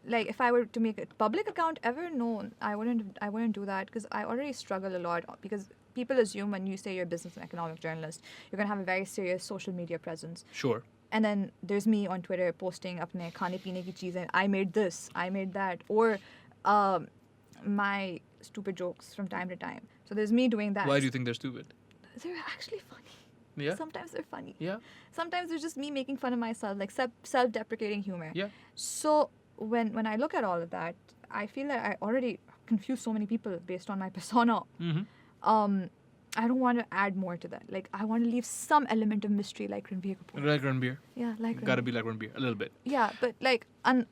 like if I were to make a public account ever, no, I wouldn't do that because I already struggle a lot because people assume when you say you're a business and economic journalist, you're going to have a very serious social media presence. Sure. And then there's me on Twitter posting apne khane peene ki cheezein. I made this, I made that. Or my stupid jokes from time to time. So there's me doing that. Why do you think they're stupid? They're actually funny. Yeah. Sometimes they're funny. Yeah. Sometimes they're just me making fun of myself, like self-deprecating humor. Yeah. So when I look at all of that, I feel that I already confuse so many people based on my persona. Mm-hmm. I don't want to add more to that. Like, I want to leave some element of mystery like Ranbir Kapoor. Like Ranbir. Yeah, like Ranbir. Gotta be like Ranbir, a little bit. Yeah, but like,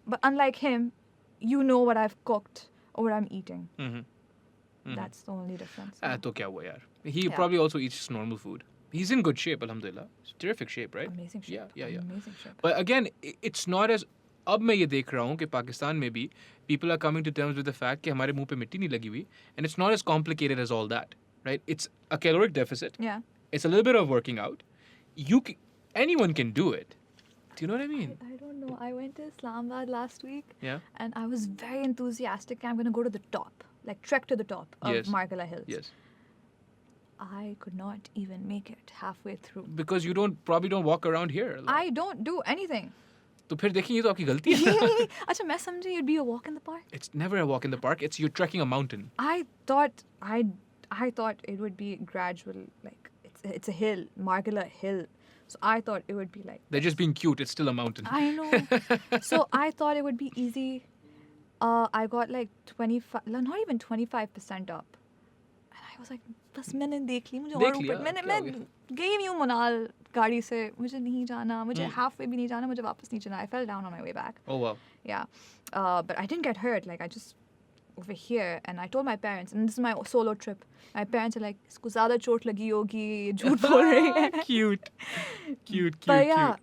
but unlike him, you know what I've cooked or what I'm eating. Mm-hmm. That's the only difference. तो क्या हुआ यार? He probably also eats normal food. He's in good shape, alhamdulillah. It's terrific shape, right? Amazing shape. Yeah. Amazing shape. But again, it's not as. अब मैं ये देख रहा हूँ कि पाकिस्तान में भी people are coming to terms with the fact कि हमारे मुंह पे मिट्टी नहीं लगी हुई, and it's not as complicated as all that, right? It's a caloric deficit. Yeah. It's a little bit of working out. Anyone can do it. Do you know what I mean? I don't know. I went to Islamabad last week. Yeah. And I was very enthusiastic. I'm going to go to the top, like trek to the top of Yes. Margala Hills. Yes. I could not even make it halfway through. Because you probably don't walk around here. I don't do anything. तो फिर देखें ये तो आपकी गलती है. अच्छा मैं समझी it'd be a walk in the park. It's never a walk in the park. It's you're trekking a mountain. I thought it would be gradual, like it's a hill, Margala Hill. So I thought it would be like. They're just being cute. It's still a mountain. I know. So I thought it would be easy. I got like 25, not even 25% up. And I was like, बस मैंने देख ली मुझे और ऊपर मैं गई नहीं हूँ मनाल गाड़ी से मुझे नहीं जाना मुझे halfway भी नहीं जाना मुझे वापस नहीं जाना. I fell down on my way back. Oh wow. Yeah. But I didn't get hurt. Like I just over here and I told my parents, and this is my solo trip. My parents are like, इसको ज़्यादा चोट लगी होगी, झूठ बोल रही है. Cute. But yeah,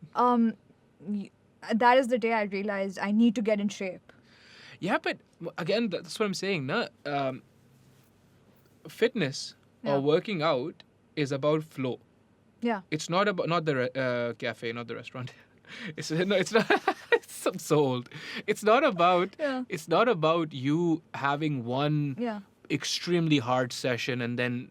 that is the day I realized I need to get in shape. Yeah, but again, that's what I'm saying. Fitness or working out is about flow. Yeah. It's not the cafe, not the restaurant. It's not. I'm so old. It's not about. Yeah. It's not about you having one extremely hard session and then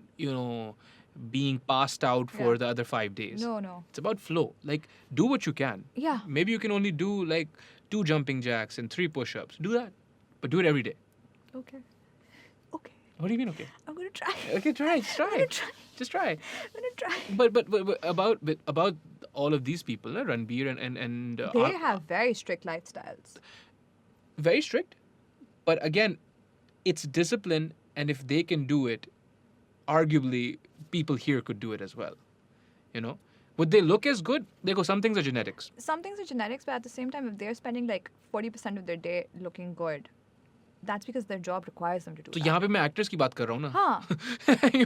being passed out for the other 5 days. No. It's about flow. Like do what you can. Yeah. Maybe you can only do like 2 jumping jacks and 3 push-ups. Do that, but do it every day. Okay. What do you mean? Okay. I'm gonna try. Okay, try. Just try. I'm gonna try. Just try. I'm gonna try. But about all of these people, Ranbir and they have very strict lifestyles. Very strict, but again, it's discipline, and if they can do it, arguably people here could do it as well. Would they look as good? Some things are genetics. Some things are genetics, but at the same time, if they're spending like 40% of their day looking good, that's because their job requires them to do तो that. यहाँ पे मैं actors की बात कर रहा हूँ ना. हाँ.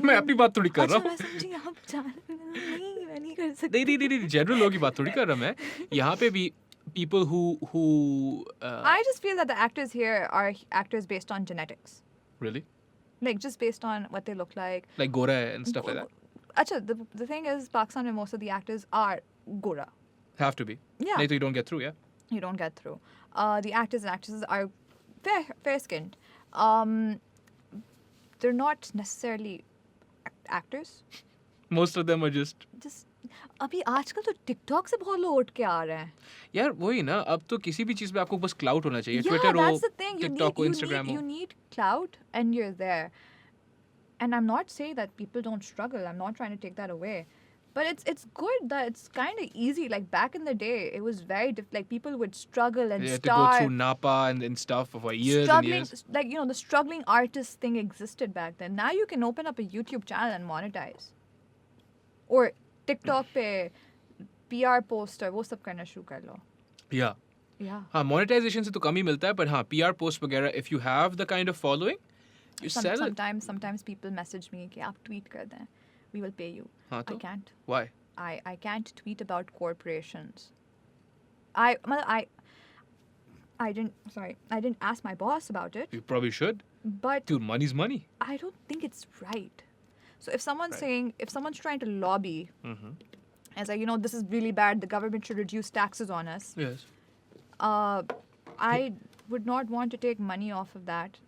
मैं अपनी बात थोड़ी कर रहा हूँ. अच्छा मैं समझी आप नहीं मैं नहीं कर सकती. नहीं general लोगों की बात थोड़ी कर रहा मैं. यहाँ पे भी people who I just feel that the actors here are actors based on genetics. Really? Like just based on what they look like. Like Gora and stuff like that. Acha, the thing is, Pakistan and most of the actors are Gora. Have to be. Yeah. Like you don't get through, yeah? You don't get through. The actors and actresses are fair-skinned. They're not necessarily actors. Most of them are just अभी आजकल तो TikTok से बहुत लोग उठ के आ रहे हैं. यार वही ना अब तो किसी भी चीज पे आपको बस क्लाउट होना चाहिए. Yeah, ट्विटर that's हो, the thing. टिकटॉक हो, इंस्टाग्राम हो. You need clout and you're there. And I'm not saying that people don't struggle. I'm not trying to take that away. But it's good that it's kind of easy. Like back in the day, it was very like people would struggle and they had starve. to go through Napa and stuff for years struggling, and years. Like the struggling artist thing existed back then. Now you can open up a YouTube channel and monetize. Or TikTok पे PR poster वो सब करना शुरू कर लो. Yeah. Yeah. हाँ monetization से तो कम ही मिलता है, but हाँ PR post वगैरह if you have the kind of following, you sell it. Sometimes people message me कि आप tweet कर दें. We will pay you. हाँ तो? I can't. Why? I can't tweet about corporations. I didn't ask my boss about it. You probably should. But Dude, money's money. I don't think it's right. So if someone's trying to lobby, as this is really bad, the government should reduce taxes on us. Yes. I would not want to take money off of that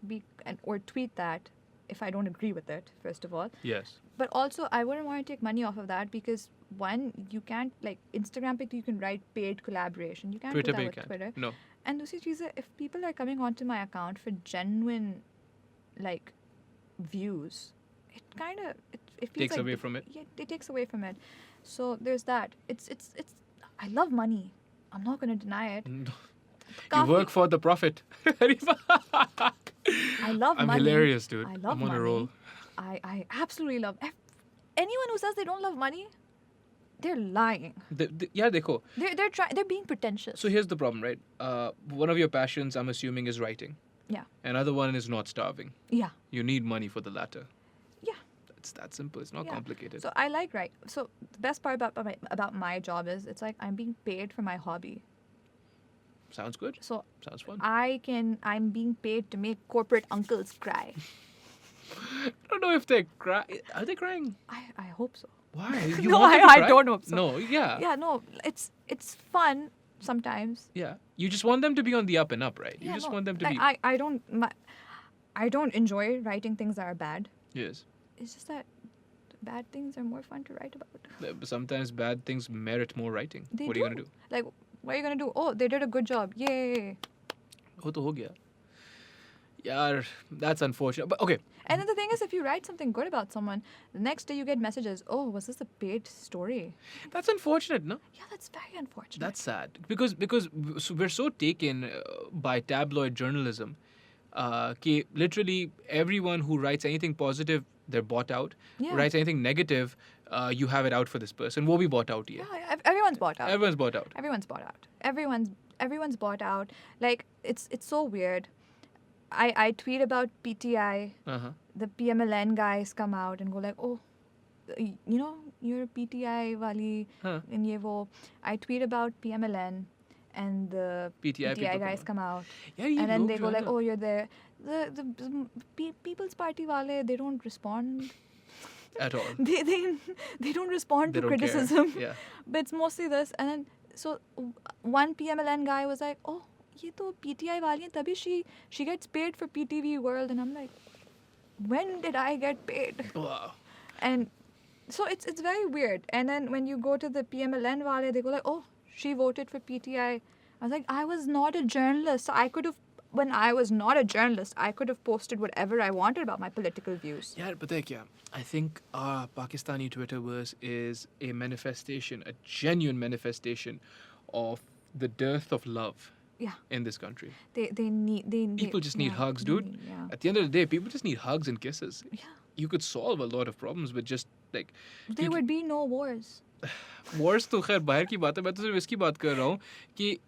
or tweet that if I don't agree with it, first of all. Yes. But also, I wouldn't want to take money off of that because, one, you can't, like, Instagram pe you can write paid collaboration. You can't Twitter do that pe with you Twitter. No. And दूसरी चीज़ है, if people are coming onto my account for genuine, like, views, it kind of, it feels Takes like away from it. Yeah, it takes away from it. So there's that. It's I love money. I'm not going to deny it. You work for the profit. I love I'm money. hilarious, dude. I love I'm on money. a roll. I absolutely love anyone who says they don't love money, they're lying. Yeah, dekho. They're being pretentious. So here's the problem, right? One of your passions, I'm assuming, is writing. Yeah. Another one is not starving. Yeah. You need money for the latter. Yeah. It's that simple. It's not Yeah. complicated. So I like So the best part about my job is it's like I'm being paid for my hobby. Sounds good. So Sounds fun. I'm being paid to make corporate uncles cry. I don't know if they're crying. Are they crying? I hope so. Why? You No, want them to I cry? don't hope so. No, yeah. Yeah, no, it's fun sometimes. Yeah. You just want them to be on the up and up, right? You Yeah, just no, want them to like, be. I don't enjoy writing things that are bad. Yes. It's just that bad things are more fun to write about. Sometimes bad things merit more writing. They What are you going to do? Like, what are you gonna do? Oh, they did a good job. Yay. Ho to ho gaya. Yaar, that's unfortunate. But okay. And then the thing is, if you write something good about someone, the next day you get messages, oh, was this a paid story? That's unfortunate, no? Yeah, that's very unfortunate. That's sad. Because we're so taken by tabloid journalism. Literally everyone who writes anything positive, they're bought out. Yeah. Writes anything negative, you have it out for this person. Wo bhi bought out ye. Yeah, everyone's bought out. Everyone's bought out. Everyone's bought out. Everyone's bought out. Like, it's so weird. I tweet about PTI. Uh-huh. The PMLN guys come out and go like, oh, you know, you're PTI wali Huh. and ye wo. I tweet about PMLN and the PTI people guys come out. Yeah, ye And then log they jo go hai like, na. oh, you're there. The People's Party wale, they don't respond. At all. They don't respond They to don't care. criticism. Yeah. But it's mostly this. And then, so one PMLN guy was like, oh, ye to PTI wali hai, tabhi she gets paid for PTV World. And I'm like, when did I get paid? Wow. And so it's very weird. And then when you go to the PMLN wale, they go like, oh, she voted for PTI. I was like, I was not a journalist. So when I was not a journalist, I could have posted whatever I wanted about my political views. Yeah, but I think our Pakistani Twitterverse is a manifestation, a genuine manifestation of the dearth of love Yeah. in this country. They need People just need yeah, hugs, they dude. need- yeah. At the end of the day, people just need hugs and kisses. Yeah. You could solve a lot of problems with just like There would be no wars. wars तो खैर बाहर की बात है मैं तो सिर्फ इसकी बात कर रहा हूँ कि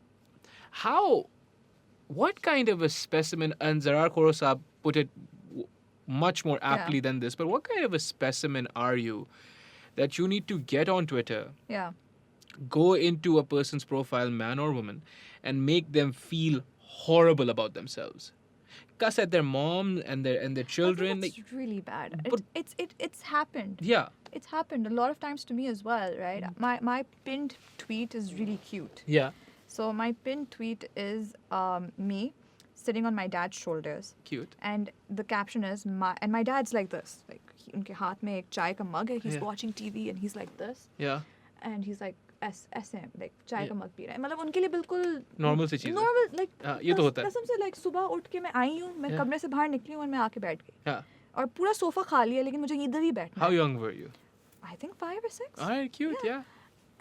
what kind of a specimen, and Zarar Khorosab put it much more aptly than this, but what kind of a specimen are you that you need to get on Twitter, Yeah. go into a person's profile, man or woman, and make them feel horrible about themselves, cuss at their mom and their children? That's really bad. but- It's happened. Yeah, It's happened a lot of times to me as well, right? My pinned tweet is really cute. yeah, So my pinned tweet is me sitting on my dad's shoulders, cute. and the caption is my dad's like this, like उनके हाथ में एक चाय का mug है, he's Yeah. watching TV and he's like this, Yeah, and he's like ऐसे like चाय का mug पी रहा है, मतलब उनके लिए बिल्कुल Normal सी चीज़ है। normal, like हाँ, ये तो होता है। कसम से like सुबह उठ के मैं आई हूँ, मैं Yeah. कमरे से बाहर निकली हूँ और मैं आके बैठ गई, yeah. और पूरा सोफा खाली है लेकिन मुझे इधर ही बैठना How है. young were you? I think 5 or 6. All right, cute. Yeah.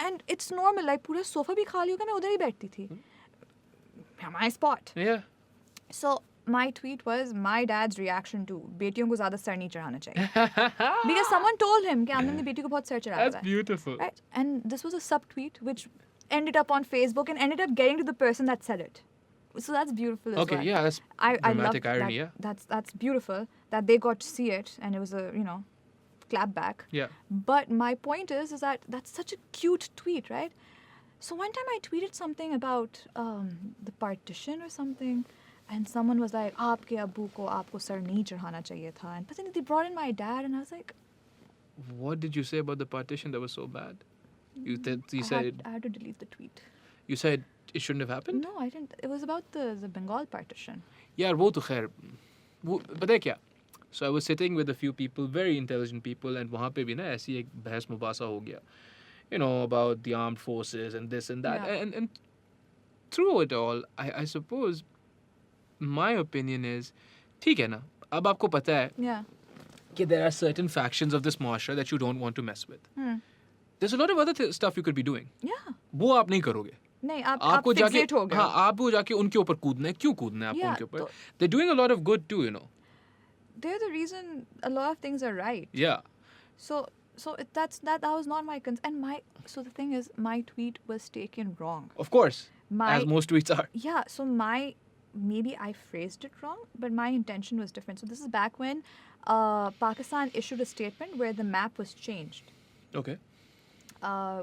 And it's normal, like पूरा सोफा भी खाली होगा, मैं उधर ही बैठती थी. My spot. Yeah. So my tweet was my dad's reaction to बेटियों को ज़्यादा सर नहीं चढ़ाना चाहिए. Because someone told him कि आनंद ने बेटी को बहुत सर चढ़ाया That's है. beautiful. Right? And this was a subtweet which ended up on Facebook and ended up getting to the person that said it. So that's beautiful as Okay, well. yeah, that's I dramatic love irony, that, yeah. That's beautiful that they got to see it and it was a, clap back. Yeah. But my point is that that's such a cute tweet, right? So one time I tweeted something about the partition or something, and someone was like, "आपके अब्बू को आपको sir नहीं चढ़ाना चाहिए था." And but then they brought in my dad, and I was like, What did you say about the partition that was so bad? You I had to delete the tweet. you said it shouldn't have happened? No, I didn't. It was about the Bengal partition. Yeah, वो तो खैर पता है क्या? So I was sitting with a few people, very intelligent people, and वहाँ पे भी ना ऐसी एक बहस मुबासा हो गया. About the armed forces and this and that. Yeah. And through it all, I suppose my opinion is, ठीक है ना, अब आपको पता है Yeah. कि there are certain factions of this muashra that you don't want to mess with. There's a lot of other stuff you could be doing. Yeah. वो आप नहीं करोगे. नहीं, आप आपको जाके fixate हो गए. हाँ आपको जाके उनके ऊपर कूदना है. क्यों कूदना है आपको Yeah, उनके ऊपर? तो- They're doing a lot of good too, They're the reason a lot of things are right. Yeah. So that was not my concern. And so the thing is, my tweet was taken wrong. Of course. My As most tweets are. Yeah, so my maybe I phrased it wrong, but my intention was different. So this is back when Pakistan issued a statement where the map was changed, Okay.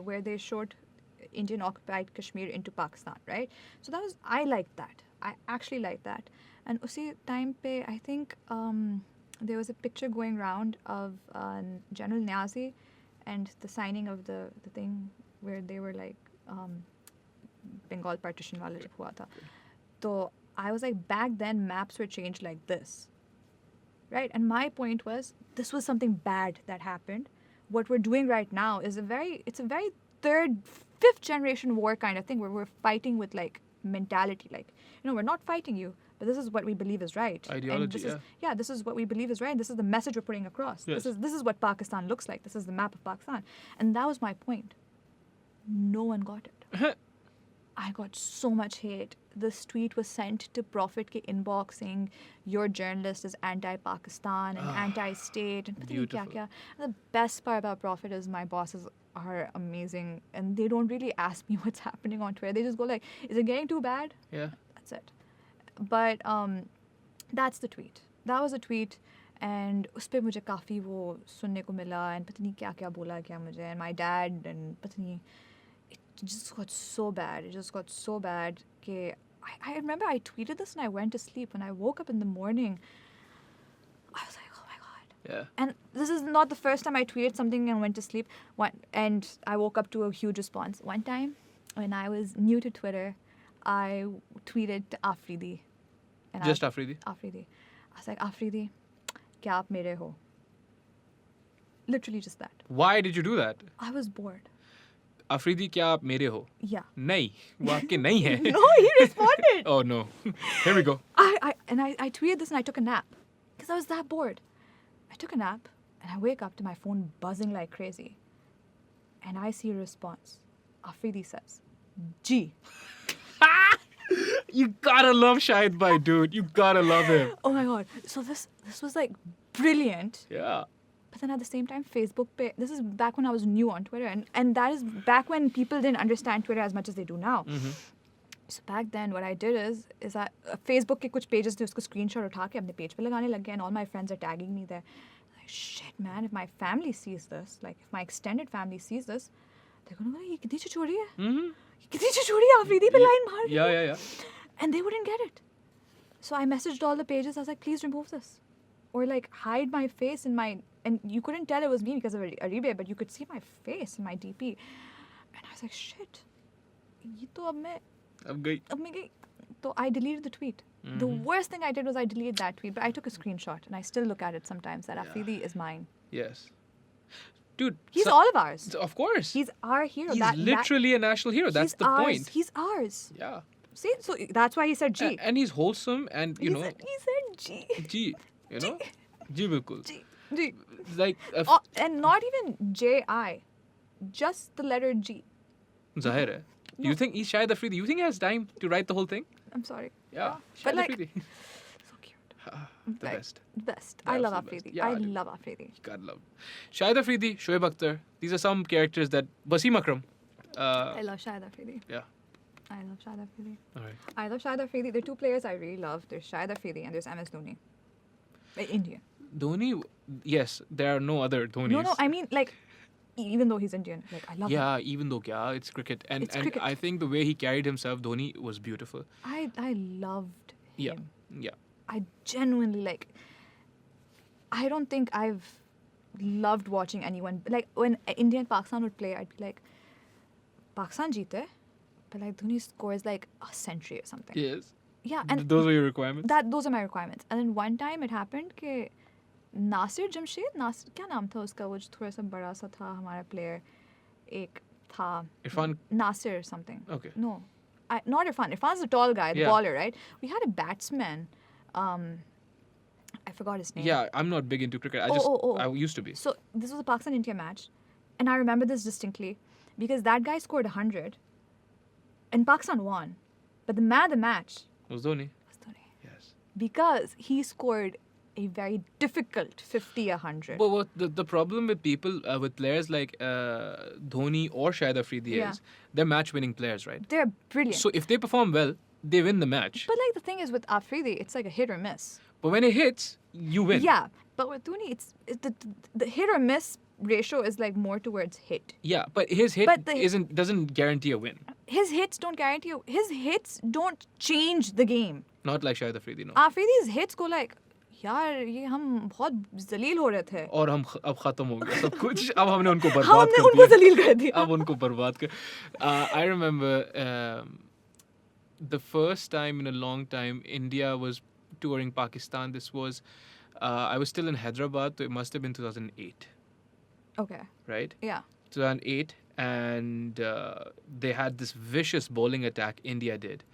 where they showed Indian occupied Kashmir into Pakistan, right? So that was, I liked that. I actually liked that. And usi time pe, I think there was a picture going around of General Niazi and the signing of the thing where they were like Bengal Partition wala jab hua tha. So I was like, back then maps were changed like this, right? And my point was, this was something bad that happened. What we're doing right now is it's a very third, fifth generation war kind of thing where we're fighting with like mentality, like, we're not fighting you, but this is what we believe is right. Ideology, and this is what we believe is right. This is the message we're putting across. Yes. This is what Pakistan looks like. This is the map of Pakistan. And that was my point. No one got it. I got so much hate. This tweet was sent to Prophet ke inbox saying, your journalist is anti-Pakistan and anti-state and pata nahi kya Beautiful. kya. And the best part about Prophet is my bosses are amazing and they don't really ask me what's happening on Twitter. They just go like, is it getting too bad? Yeah. That's it. But that's the tweet. That was a tweet. And उस पे मुझे काफ़ी वो सुनने को मिला and पता नहीं क्या क्या बोला क्या मुझे and my dad and पता नहीं, it just got so bad. It just got so bad कि I remember I tweeted this and I went to sleep. When I woke up in the morning, I was like, oh my God. Yeah. And this is not the first time I tweeted something and went to sleep. And I woke up to a huge response. One time, when I was new to Twitter, I tweeted to Afridi. And Just Afridi? Afridi. I was like, Afridi, kya aap mere ho? Literally just that. Why did you do that? I was bored. Afridi, क्या आप मेरे हो? Yeah. नहीं, वो आपके नहीं है. No, he responded. Oh no. Here we go. I tweeted this and I took a nap because I was that bored. I took a nap and I wake up to my phone buzzing like crazy. And I see a response. Afridi says, G. You gotta love Shahid Bhai, dude. You gotta love him. Oh my God. So this was like brilliant. Yeah. But then at the same time, Facebook, this is back when I was new on Twitter. And that is back when people didn't understand Twitter as much as they do now. Mm-hmm. So back then, what I did is that Facebook के कुछ pages थे उसको screenshot उठा के अपने page पे लगाने लग गए and all my friends are tagging me there. Like, shit, man, if my family sees this, like if my extended family sees this, they're gonna go, ये कितनी छिछोड़ी है? Mm-hmm. ये कितनी छिछोड़ी है आफरीदी पे line मार रही है? Yeah. And they wouldn't get it. So I messaged all the pages. I was like, please remove this. Or like hide my face in my... And you couldn't tell it was me because of Ariba, but you could see my face in my DP. And I was like, shit. ये तो अब मैं गई. So I deleted the tweet. Mm-hmm. The worst thing I did was I deleted that tweet, but I took a screenshot and I still look at it sometimes that Afridi is mine. Yes. Dude. He's all of ours. Of course. He's our hero. He's literally a national hero. That's the ours. point. He's ours. Yeah. See? So that's why he said G. And he's wholesome and, He said G. G. You know? G bilkul. G. Like... And not even J-I. Just the letter G. Zahir hai. No. You think he's Shahid Afridi? You think he has time to write the whole thing? I'm sorry. Yeah. But Shahid like, Afridi. so cute. The Like, best. Best. The I love absolute best. Afridi. Yeah, I dude. love Afridi. You gotta love. Shahid Afridi, Shoaib Akhtar. These are some characters that... Wasim Akram. I love Shahid Afridi. Yeah. I love Shahid Afridi. All right. I love Shahid Afridi. There are two players I really love. There's Shahid Afridi and there's MS Dhoni. Indian. Dhoni, yes, there are no other Dhonis. No, I mean like, even though he's Indian, like I love him. Yeah, even though it's cricket. And cricket. I think the way he carried himself, Dhoni, was beautiful. I loved him. Yeah. I genuinely like. I don't think I've loved watching anyone like when India and Pakistan would play. I'd be like, Pakistan jeete, but like Dhoni scores like a century or something. Yes. Yeah, and those are your requirements? those are my requirements. And then one time it happened कि नासिर जमशेद क्या नाम था उसका वो जो थोड़ा सा बड़ा सा था हमारा player एक था Irfan. Nasir or something. Okay. No, not Irfan. Irfan's the tall guy, the Yeah. baller, right? We had a batsman. I forgot his name. Yeah, I'm not big into cricket. I used to be. So this was a Pakistan-India match, and I remember this distinctly because that guy scored 100, and Pakistan won. But the man of the match Was Dhoni? was Dhoni Yes. because he scored a very difficult 50-100. But what the problem with people, with players like Dhoni or Shahid Afridi Yeah. is they're match-winning players, right? They're brilliant. So if they perform well, they win the match. But like the thing is with Afridi, it's like a hit or miss. But when it hits, you win. Yeah, but with Dhoni, it's the hit or miss ratio is like more towards hit. Yeah, but his hit But doesn't guarantee a win. His hits don't guarantee you. His hits don't change the game. Not like Shahid Afridi, no. Afridi's hits go like, यार ये हम बहुत जलील हो रहे थे. और हम अब खत्म हो गया सब कुछ. अब हमने उनको बर्बाद हमने कर उनको दिया. जलील कर दिया. अब उनको बर्बाद कर. I remember the first time in a long time India was touring Pakistan. This was I was still in Hyderabad, so it must have been 2008. Okay. Right? Yeah. 2008, and they had this vicious bowling attack. India did,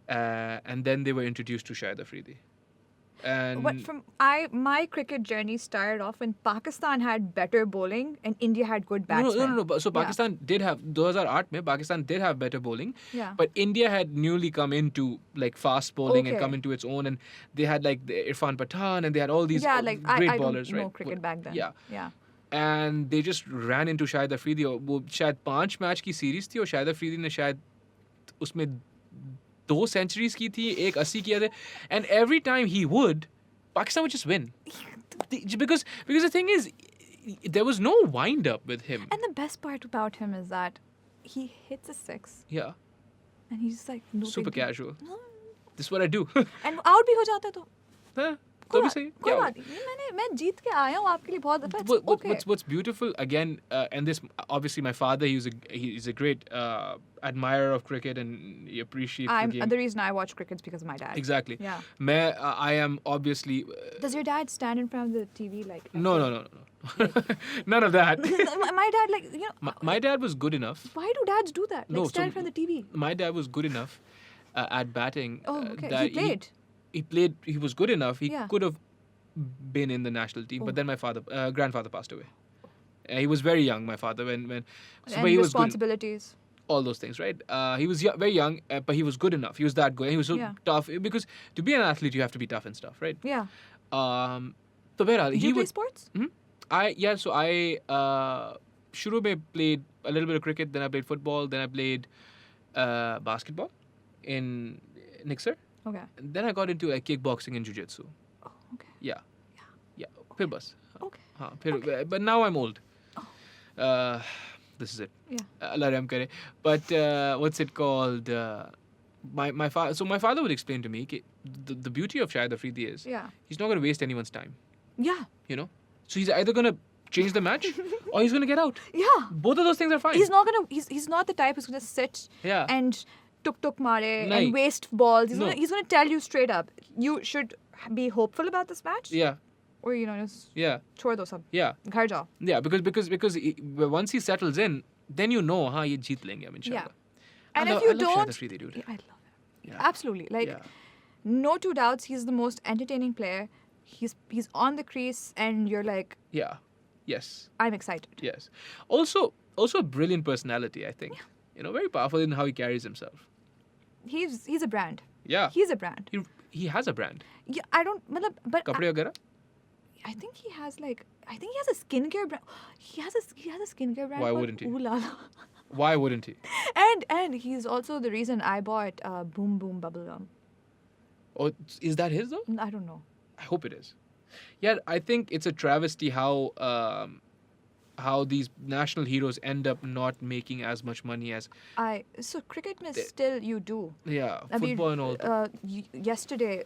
and then they were introduced to Shahid Afridi. And my cricket journey started off when Pakistan had better bowling and India had good batsmen. No. So Pakistan did have 2008 mein Pakistan did have better bowling. Yeah. But India had newly come into like fast bowling and Okay. come into its own, and they had like the Irfan Pathan, and they had all these Yeah, like great I bowlers, don't know right? cricket back then. Yeah. Yeah. And they just ran into Shahid Afridi. और वो शायद 5 match की series थी और शाहिद अफरीदी ने शायद उसमें 2 centuries की थी, 1 80 किया थे, and every time he would, Pakistan would just win. Because the thing is, there was no wind up with him. And the best part about him is that he hits a 6 Yeah, and he's like no super big deal. casual. This is what I do. And out भी हो जाता तो हाँ, कोई तो भी बात सही. कोई क्या बात नहीं. मैं जीत के आया हूँ आपके लिए बहुत दफा. It's okay. What's beautiful again, and this obviously my father, he's a great admirer of cricket and he appreciates the game. The reason I watch cricket is because of my dad. Exactly. Yeah. I am obviously. Does your dad stand in front of the TV like? No. None of that. my dad, like, you know. My dad was good enough. Why do dads do that? Like No, stand in so front of the TV. My dad was good enough at batting. Oh, okay. That He played. He played. He was good enough. He Yeah. could have been in the national team, Oh. but then my grandfather passed away. He was very young. My father, when And but he was good. responsibilities. All those things, right? He was very young, but he was good enough. He was that good. He was so Yeah. tough because to be an athlete, you have to be tough and stuff, right? Yeah. So Behral, Did he you play would. sports? So I shuru mein played a little bit of cricket, then I played football, then I played basketball in Nixer. Okay. And then I got into kickboxing and jiu-jitsu. Oh, okay. Yeah. Phir bas. Okay. But now I'm old. This is it. Yeah. Allah Ram kare. But what's it called? My father. So my father would explain to me कि the beauty of Shahid Afridi is Yeah. he's not going to waste anyone's time. Yeah. You know. So he's either going to change the match or he's going to get out. Yeah. Both of those things are fine. He's not the type who's gonna sit Yeah. and tuk mare Nahi. and waste balls. He's No. gonna tell you straight up. You should be hopeful about this match. Yeah. Or just Yeah. छोड़ दो सब. Yeah. घर जाओ. Yeah. Because once he settles in, then you know, ये जीत लेंगे हम इंशाल्लाह. Yeah. And if I you love don't, Shahid Afridi, dude. Yeah, I love him. Yeah. Absolutely. Like, Yeah. no two doubts, he's the most entertaining player. He's on the crease, and you're like, Yeah. Yes. I'm excited. Yes. Also a brilliant personality, I think. Very powerful in how he carries himself. He's a brand. Yeah. He's a brand. He has a brand. Yeah, I don't, but Kapde वगैरह? I think he has a skincare brand. He has a skincare brand. Why called wouldn't he? Ooh La La. Why wouldn't he? And he's also the reason I bought Boom Boom bubblegum. Oh, is that his though? I don't know. I hope it is. Yeah, I think it's a travesty how these national heroes end up not making as much money as So cricket mein still you do. football and all. Yesterday,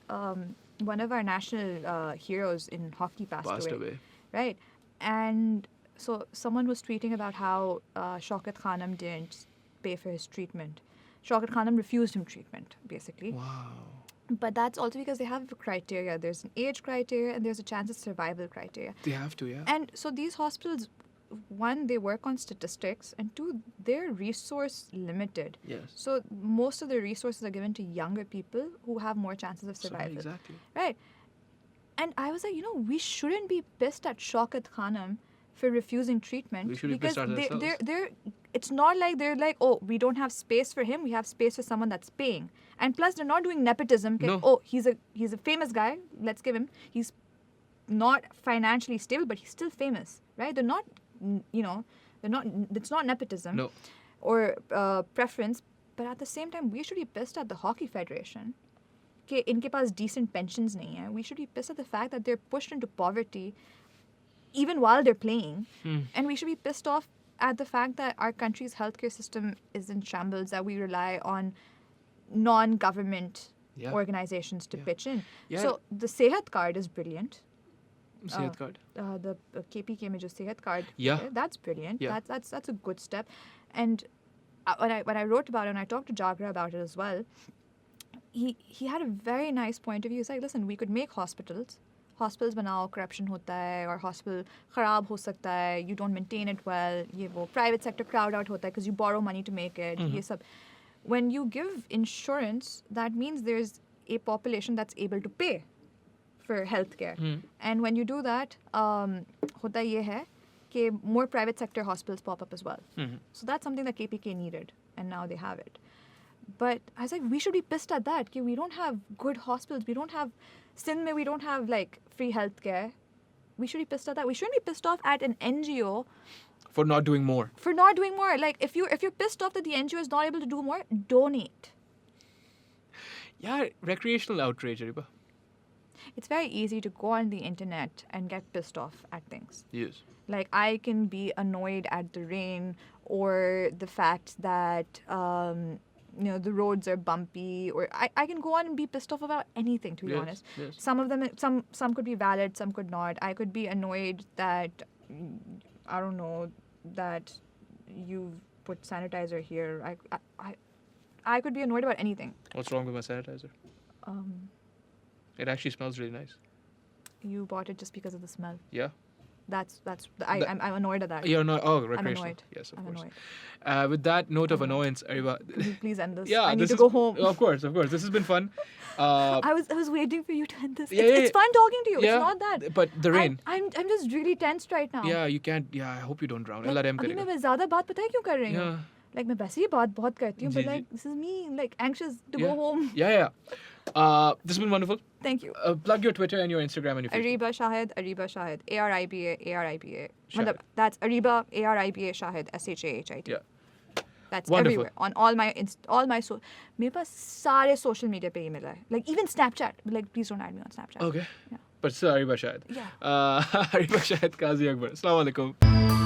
one of our national heroes in hockey passed away. Right? And so someone was tweeting about how Shaukat Khanum didn't pay for his treatment. Shaukat Khanum refused him treatment, basically. Wow. But that's also because they have a criteria. There's an age criteria and there's a chance of survival criteria. They have to, yeah. And so these hospitals, one, they work on statistics, and two, they're resource limited. Yes. So most of the resources are given to younger people who have more chances of survival. Exactly. Right. And I was like, we shouldn't be pissed at Shaukat Khanum for refusing treatment. We should be because pissed at ourselves. it's not like they're like, oh, we don't have space for him. We have space for someone that's paying. And plus, they're not doing nepotism. No. Oh, he's a famous guy. Let's give him. He's not financially stable, but he's still famous, right? They're not, it's not nepotism. No. Or preference. But at the same time, we should be pissed at the Hockey Federation. कि इनके पास decent pensions नहीं है. We should be pissed at the fact that they're pushed into poverty even while they're playing. And we should be pissed off at the fact that our country's healthcare system is in shambles, that we rely on non-government organizations to pitch in. So the Sehat card is brilliant. Sehat card. The KPK में जो Sehat card Yeah. that's brilliant. Yeah. That's a good step. And when I wrote about it and I talked to Jagra about it as well, he had a very nice point of view. He's like, listen, we could make hospitals बनाओ, corruption होता है, और hospital खराब हो सकता है, you don't maintain it well, ये वो private sector crowd out होता है because you borrow money to make it, ये सब. When you give insurance, that means there's a population that's able to pay for healthcare. And when you do that, होता ये है कि more private sector hospitals pop up as well. So that's something that KPK needed, and now they have it. But I was like, we should be pissed at that. कि we don't have good hospitals. We don't have Sindh mein, we don't have like free healthcare. We should be pissed at that. We shouldn't be pissed off at an NGO For not doing more. for not doing more. Like if you're pissed off that the NGO is not able to do more, donate. Yeah, recreational outrage, Ariba. It's very easy to go on the internet and get pissed off at things. Yes. Like I can be annoyed at the rain or the fact that the roads are bumpy, or I can go on and be pissed off about anything, to be honest. Yes. Some of them, some could be valid, some could not. I could be annoyed that, I don't know, that you put sanitizer here. I could be annoyed about anything. What's wrong with my sanitizer? It actually smells really nice. You bought it just because of the smell. Yeah. I'm annoyed at that. You're not. Oh, recreational. I'm annoyed. Yes, of I'm course. annoyed. With that note of annoyance, Ariba. Can you please end this? Yeah, I need this to is- go home. Of course. This has been fun. I was waiting for you to end this. Yeah, It's fun talking to you. Yeah, It's not that. But the rain. I'm just really tensed right now. Yeah, you can't. Yeah, I hope you don't drown. Allah Rahm अभी करेगा. मैं ज़्यादा बात पता है क्यों कर रही हूँ? Yeah. Like मैं वैसे ही बात बहुत करती हूँ, जी, but like this is me, like anxious to Yeah. go home. Yeah. This has been wonderful. Thank you. Plug your Twitter and your Instagram and your Facebook. Ariba Shahid. Ariba. Shahid. मतलब that's Ariba Ariba Shahid SHAHID. Yeah. That's Wonderful. everywhere on all my मेरे पास सारे social media पे ही मिला है. Like even Snapchat. Like please don't add me on Snapchat. Okay. Yeah. But still Ariba Shahid. Yeah. Ariba Shahid, Kazi Akbar. Assalamu alaikum.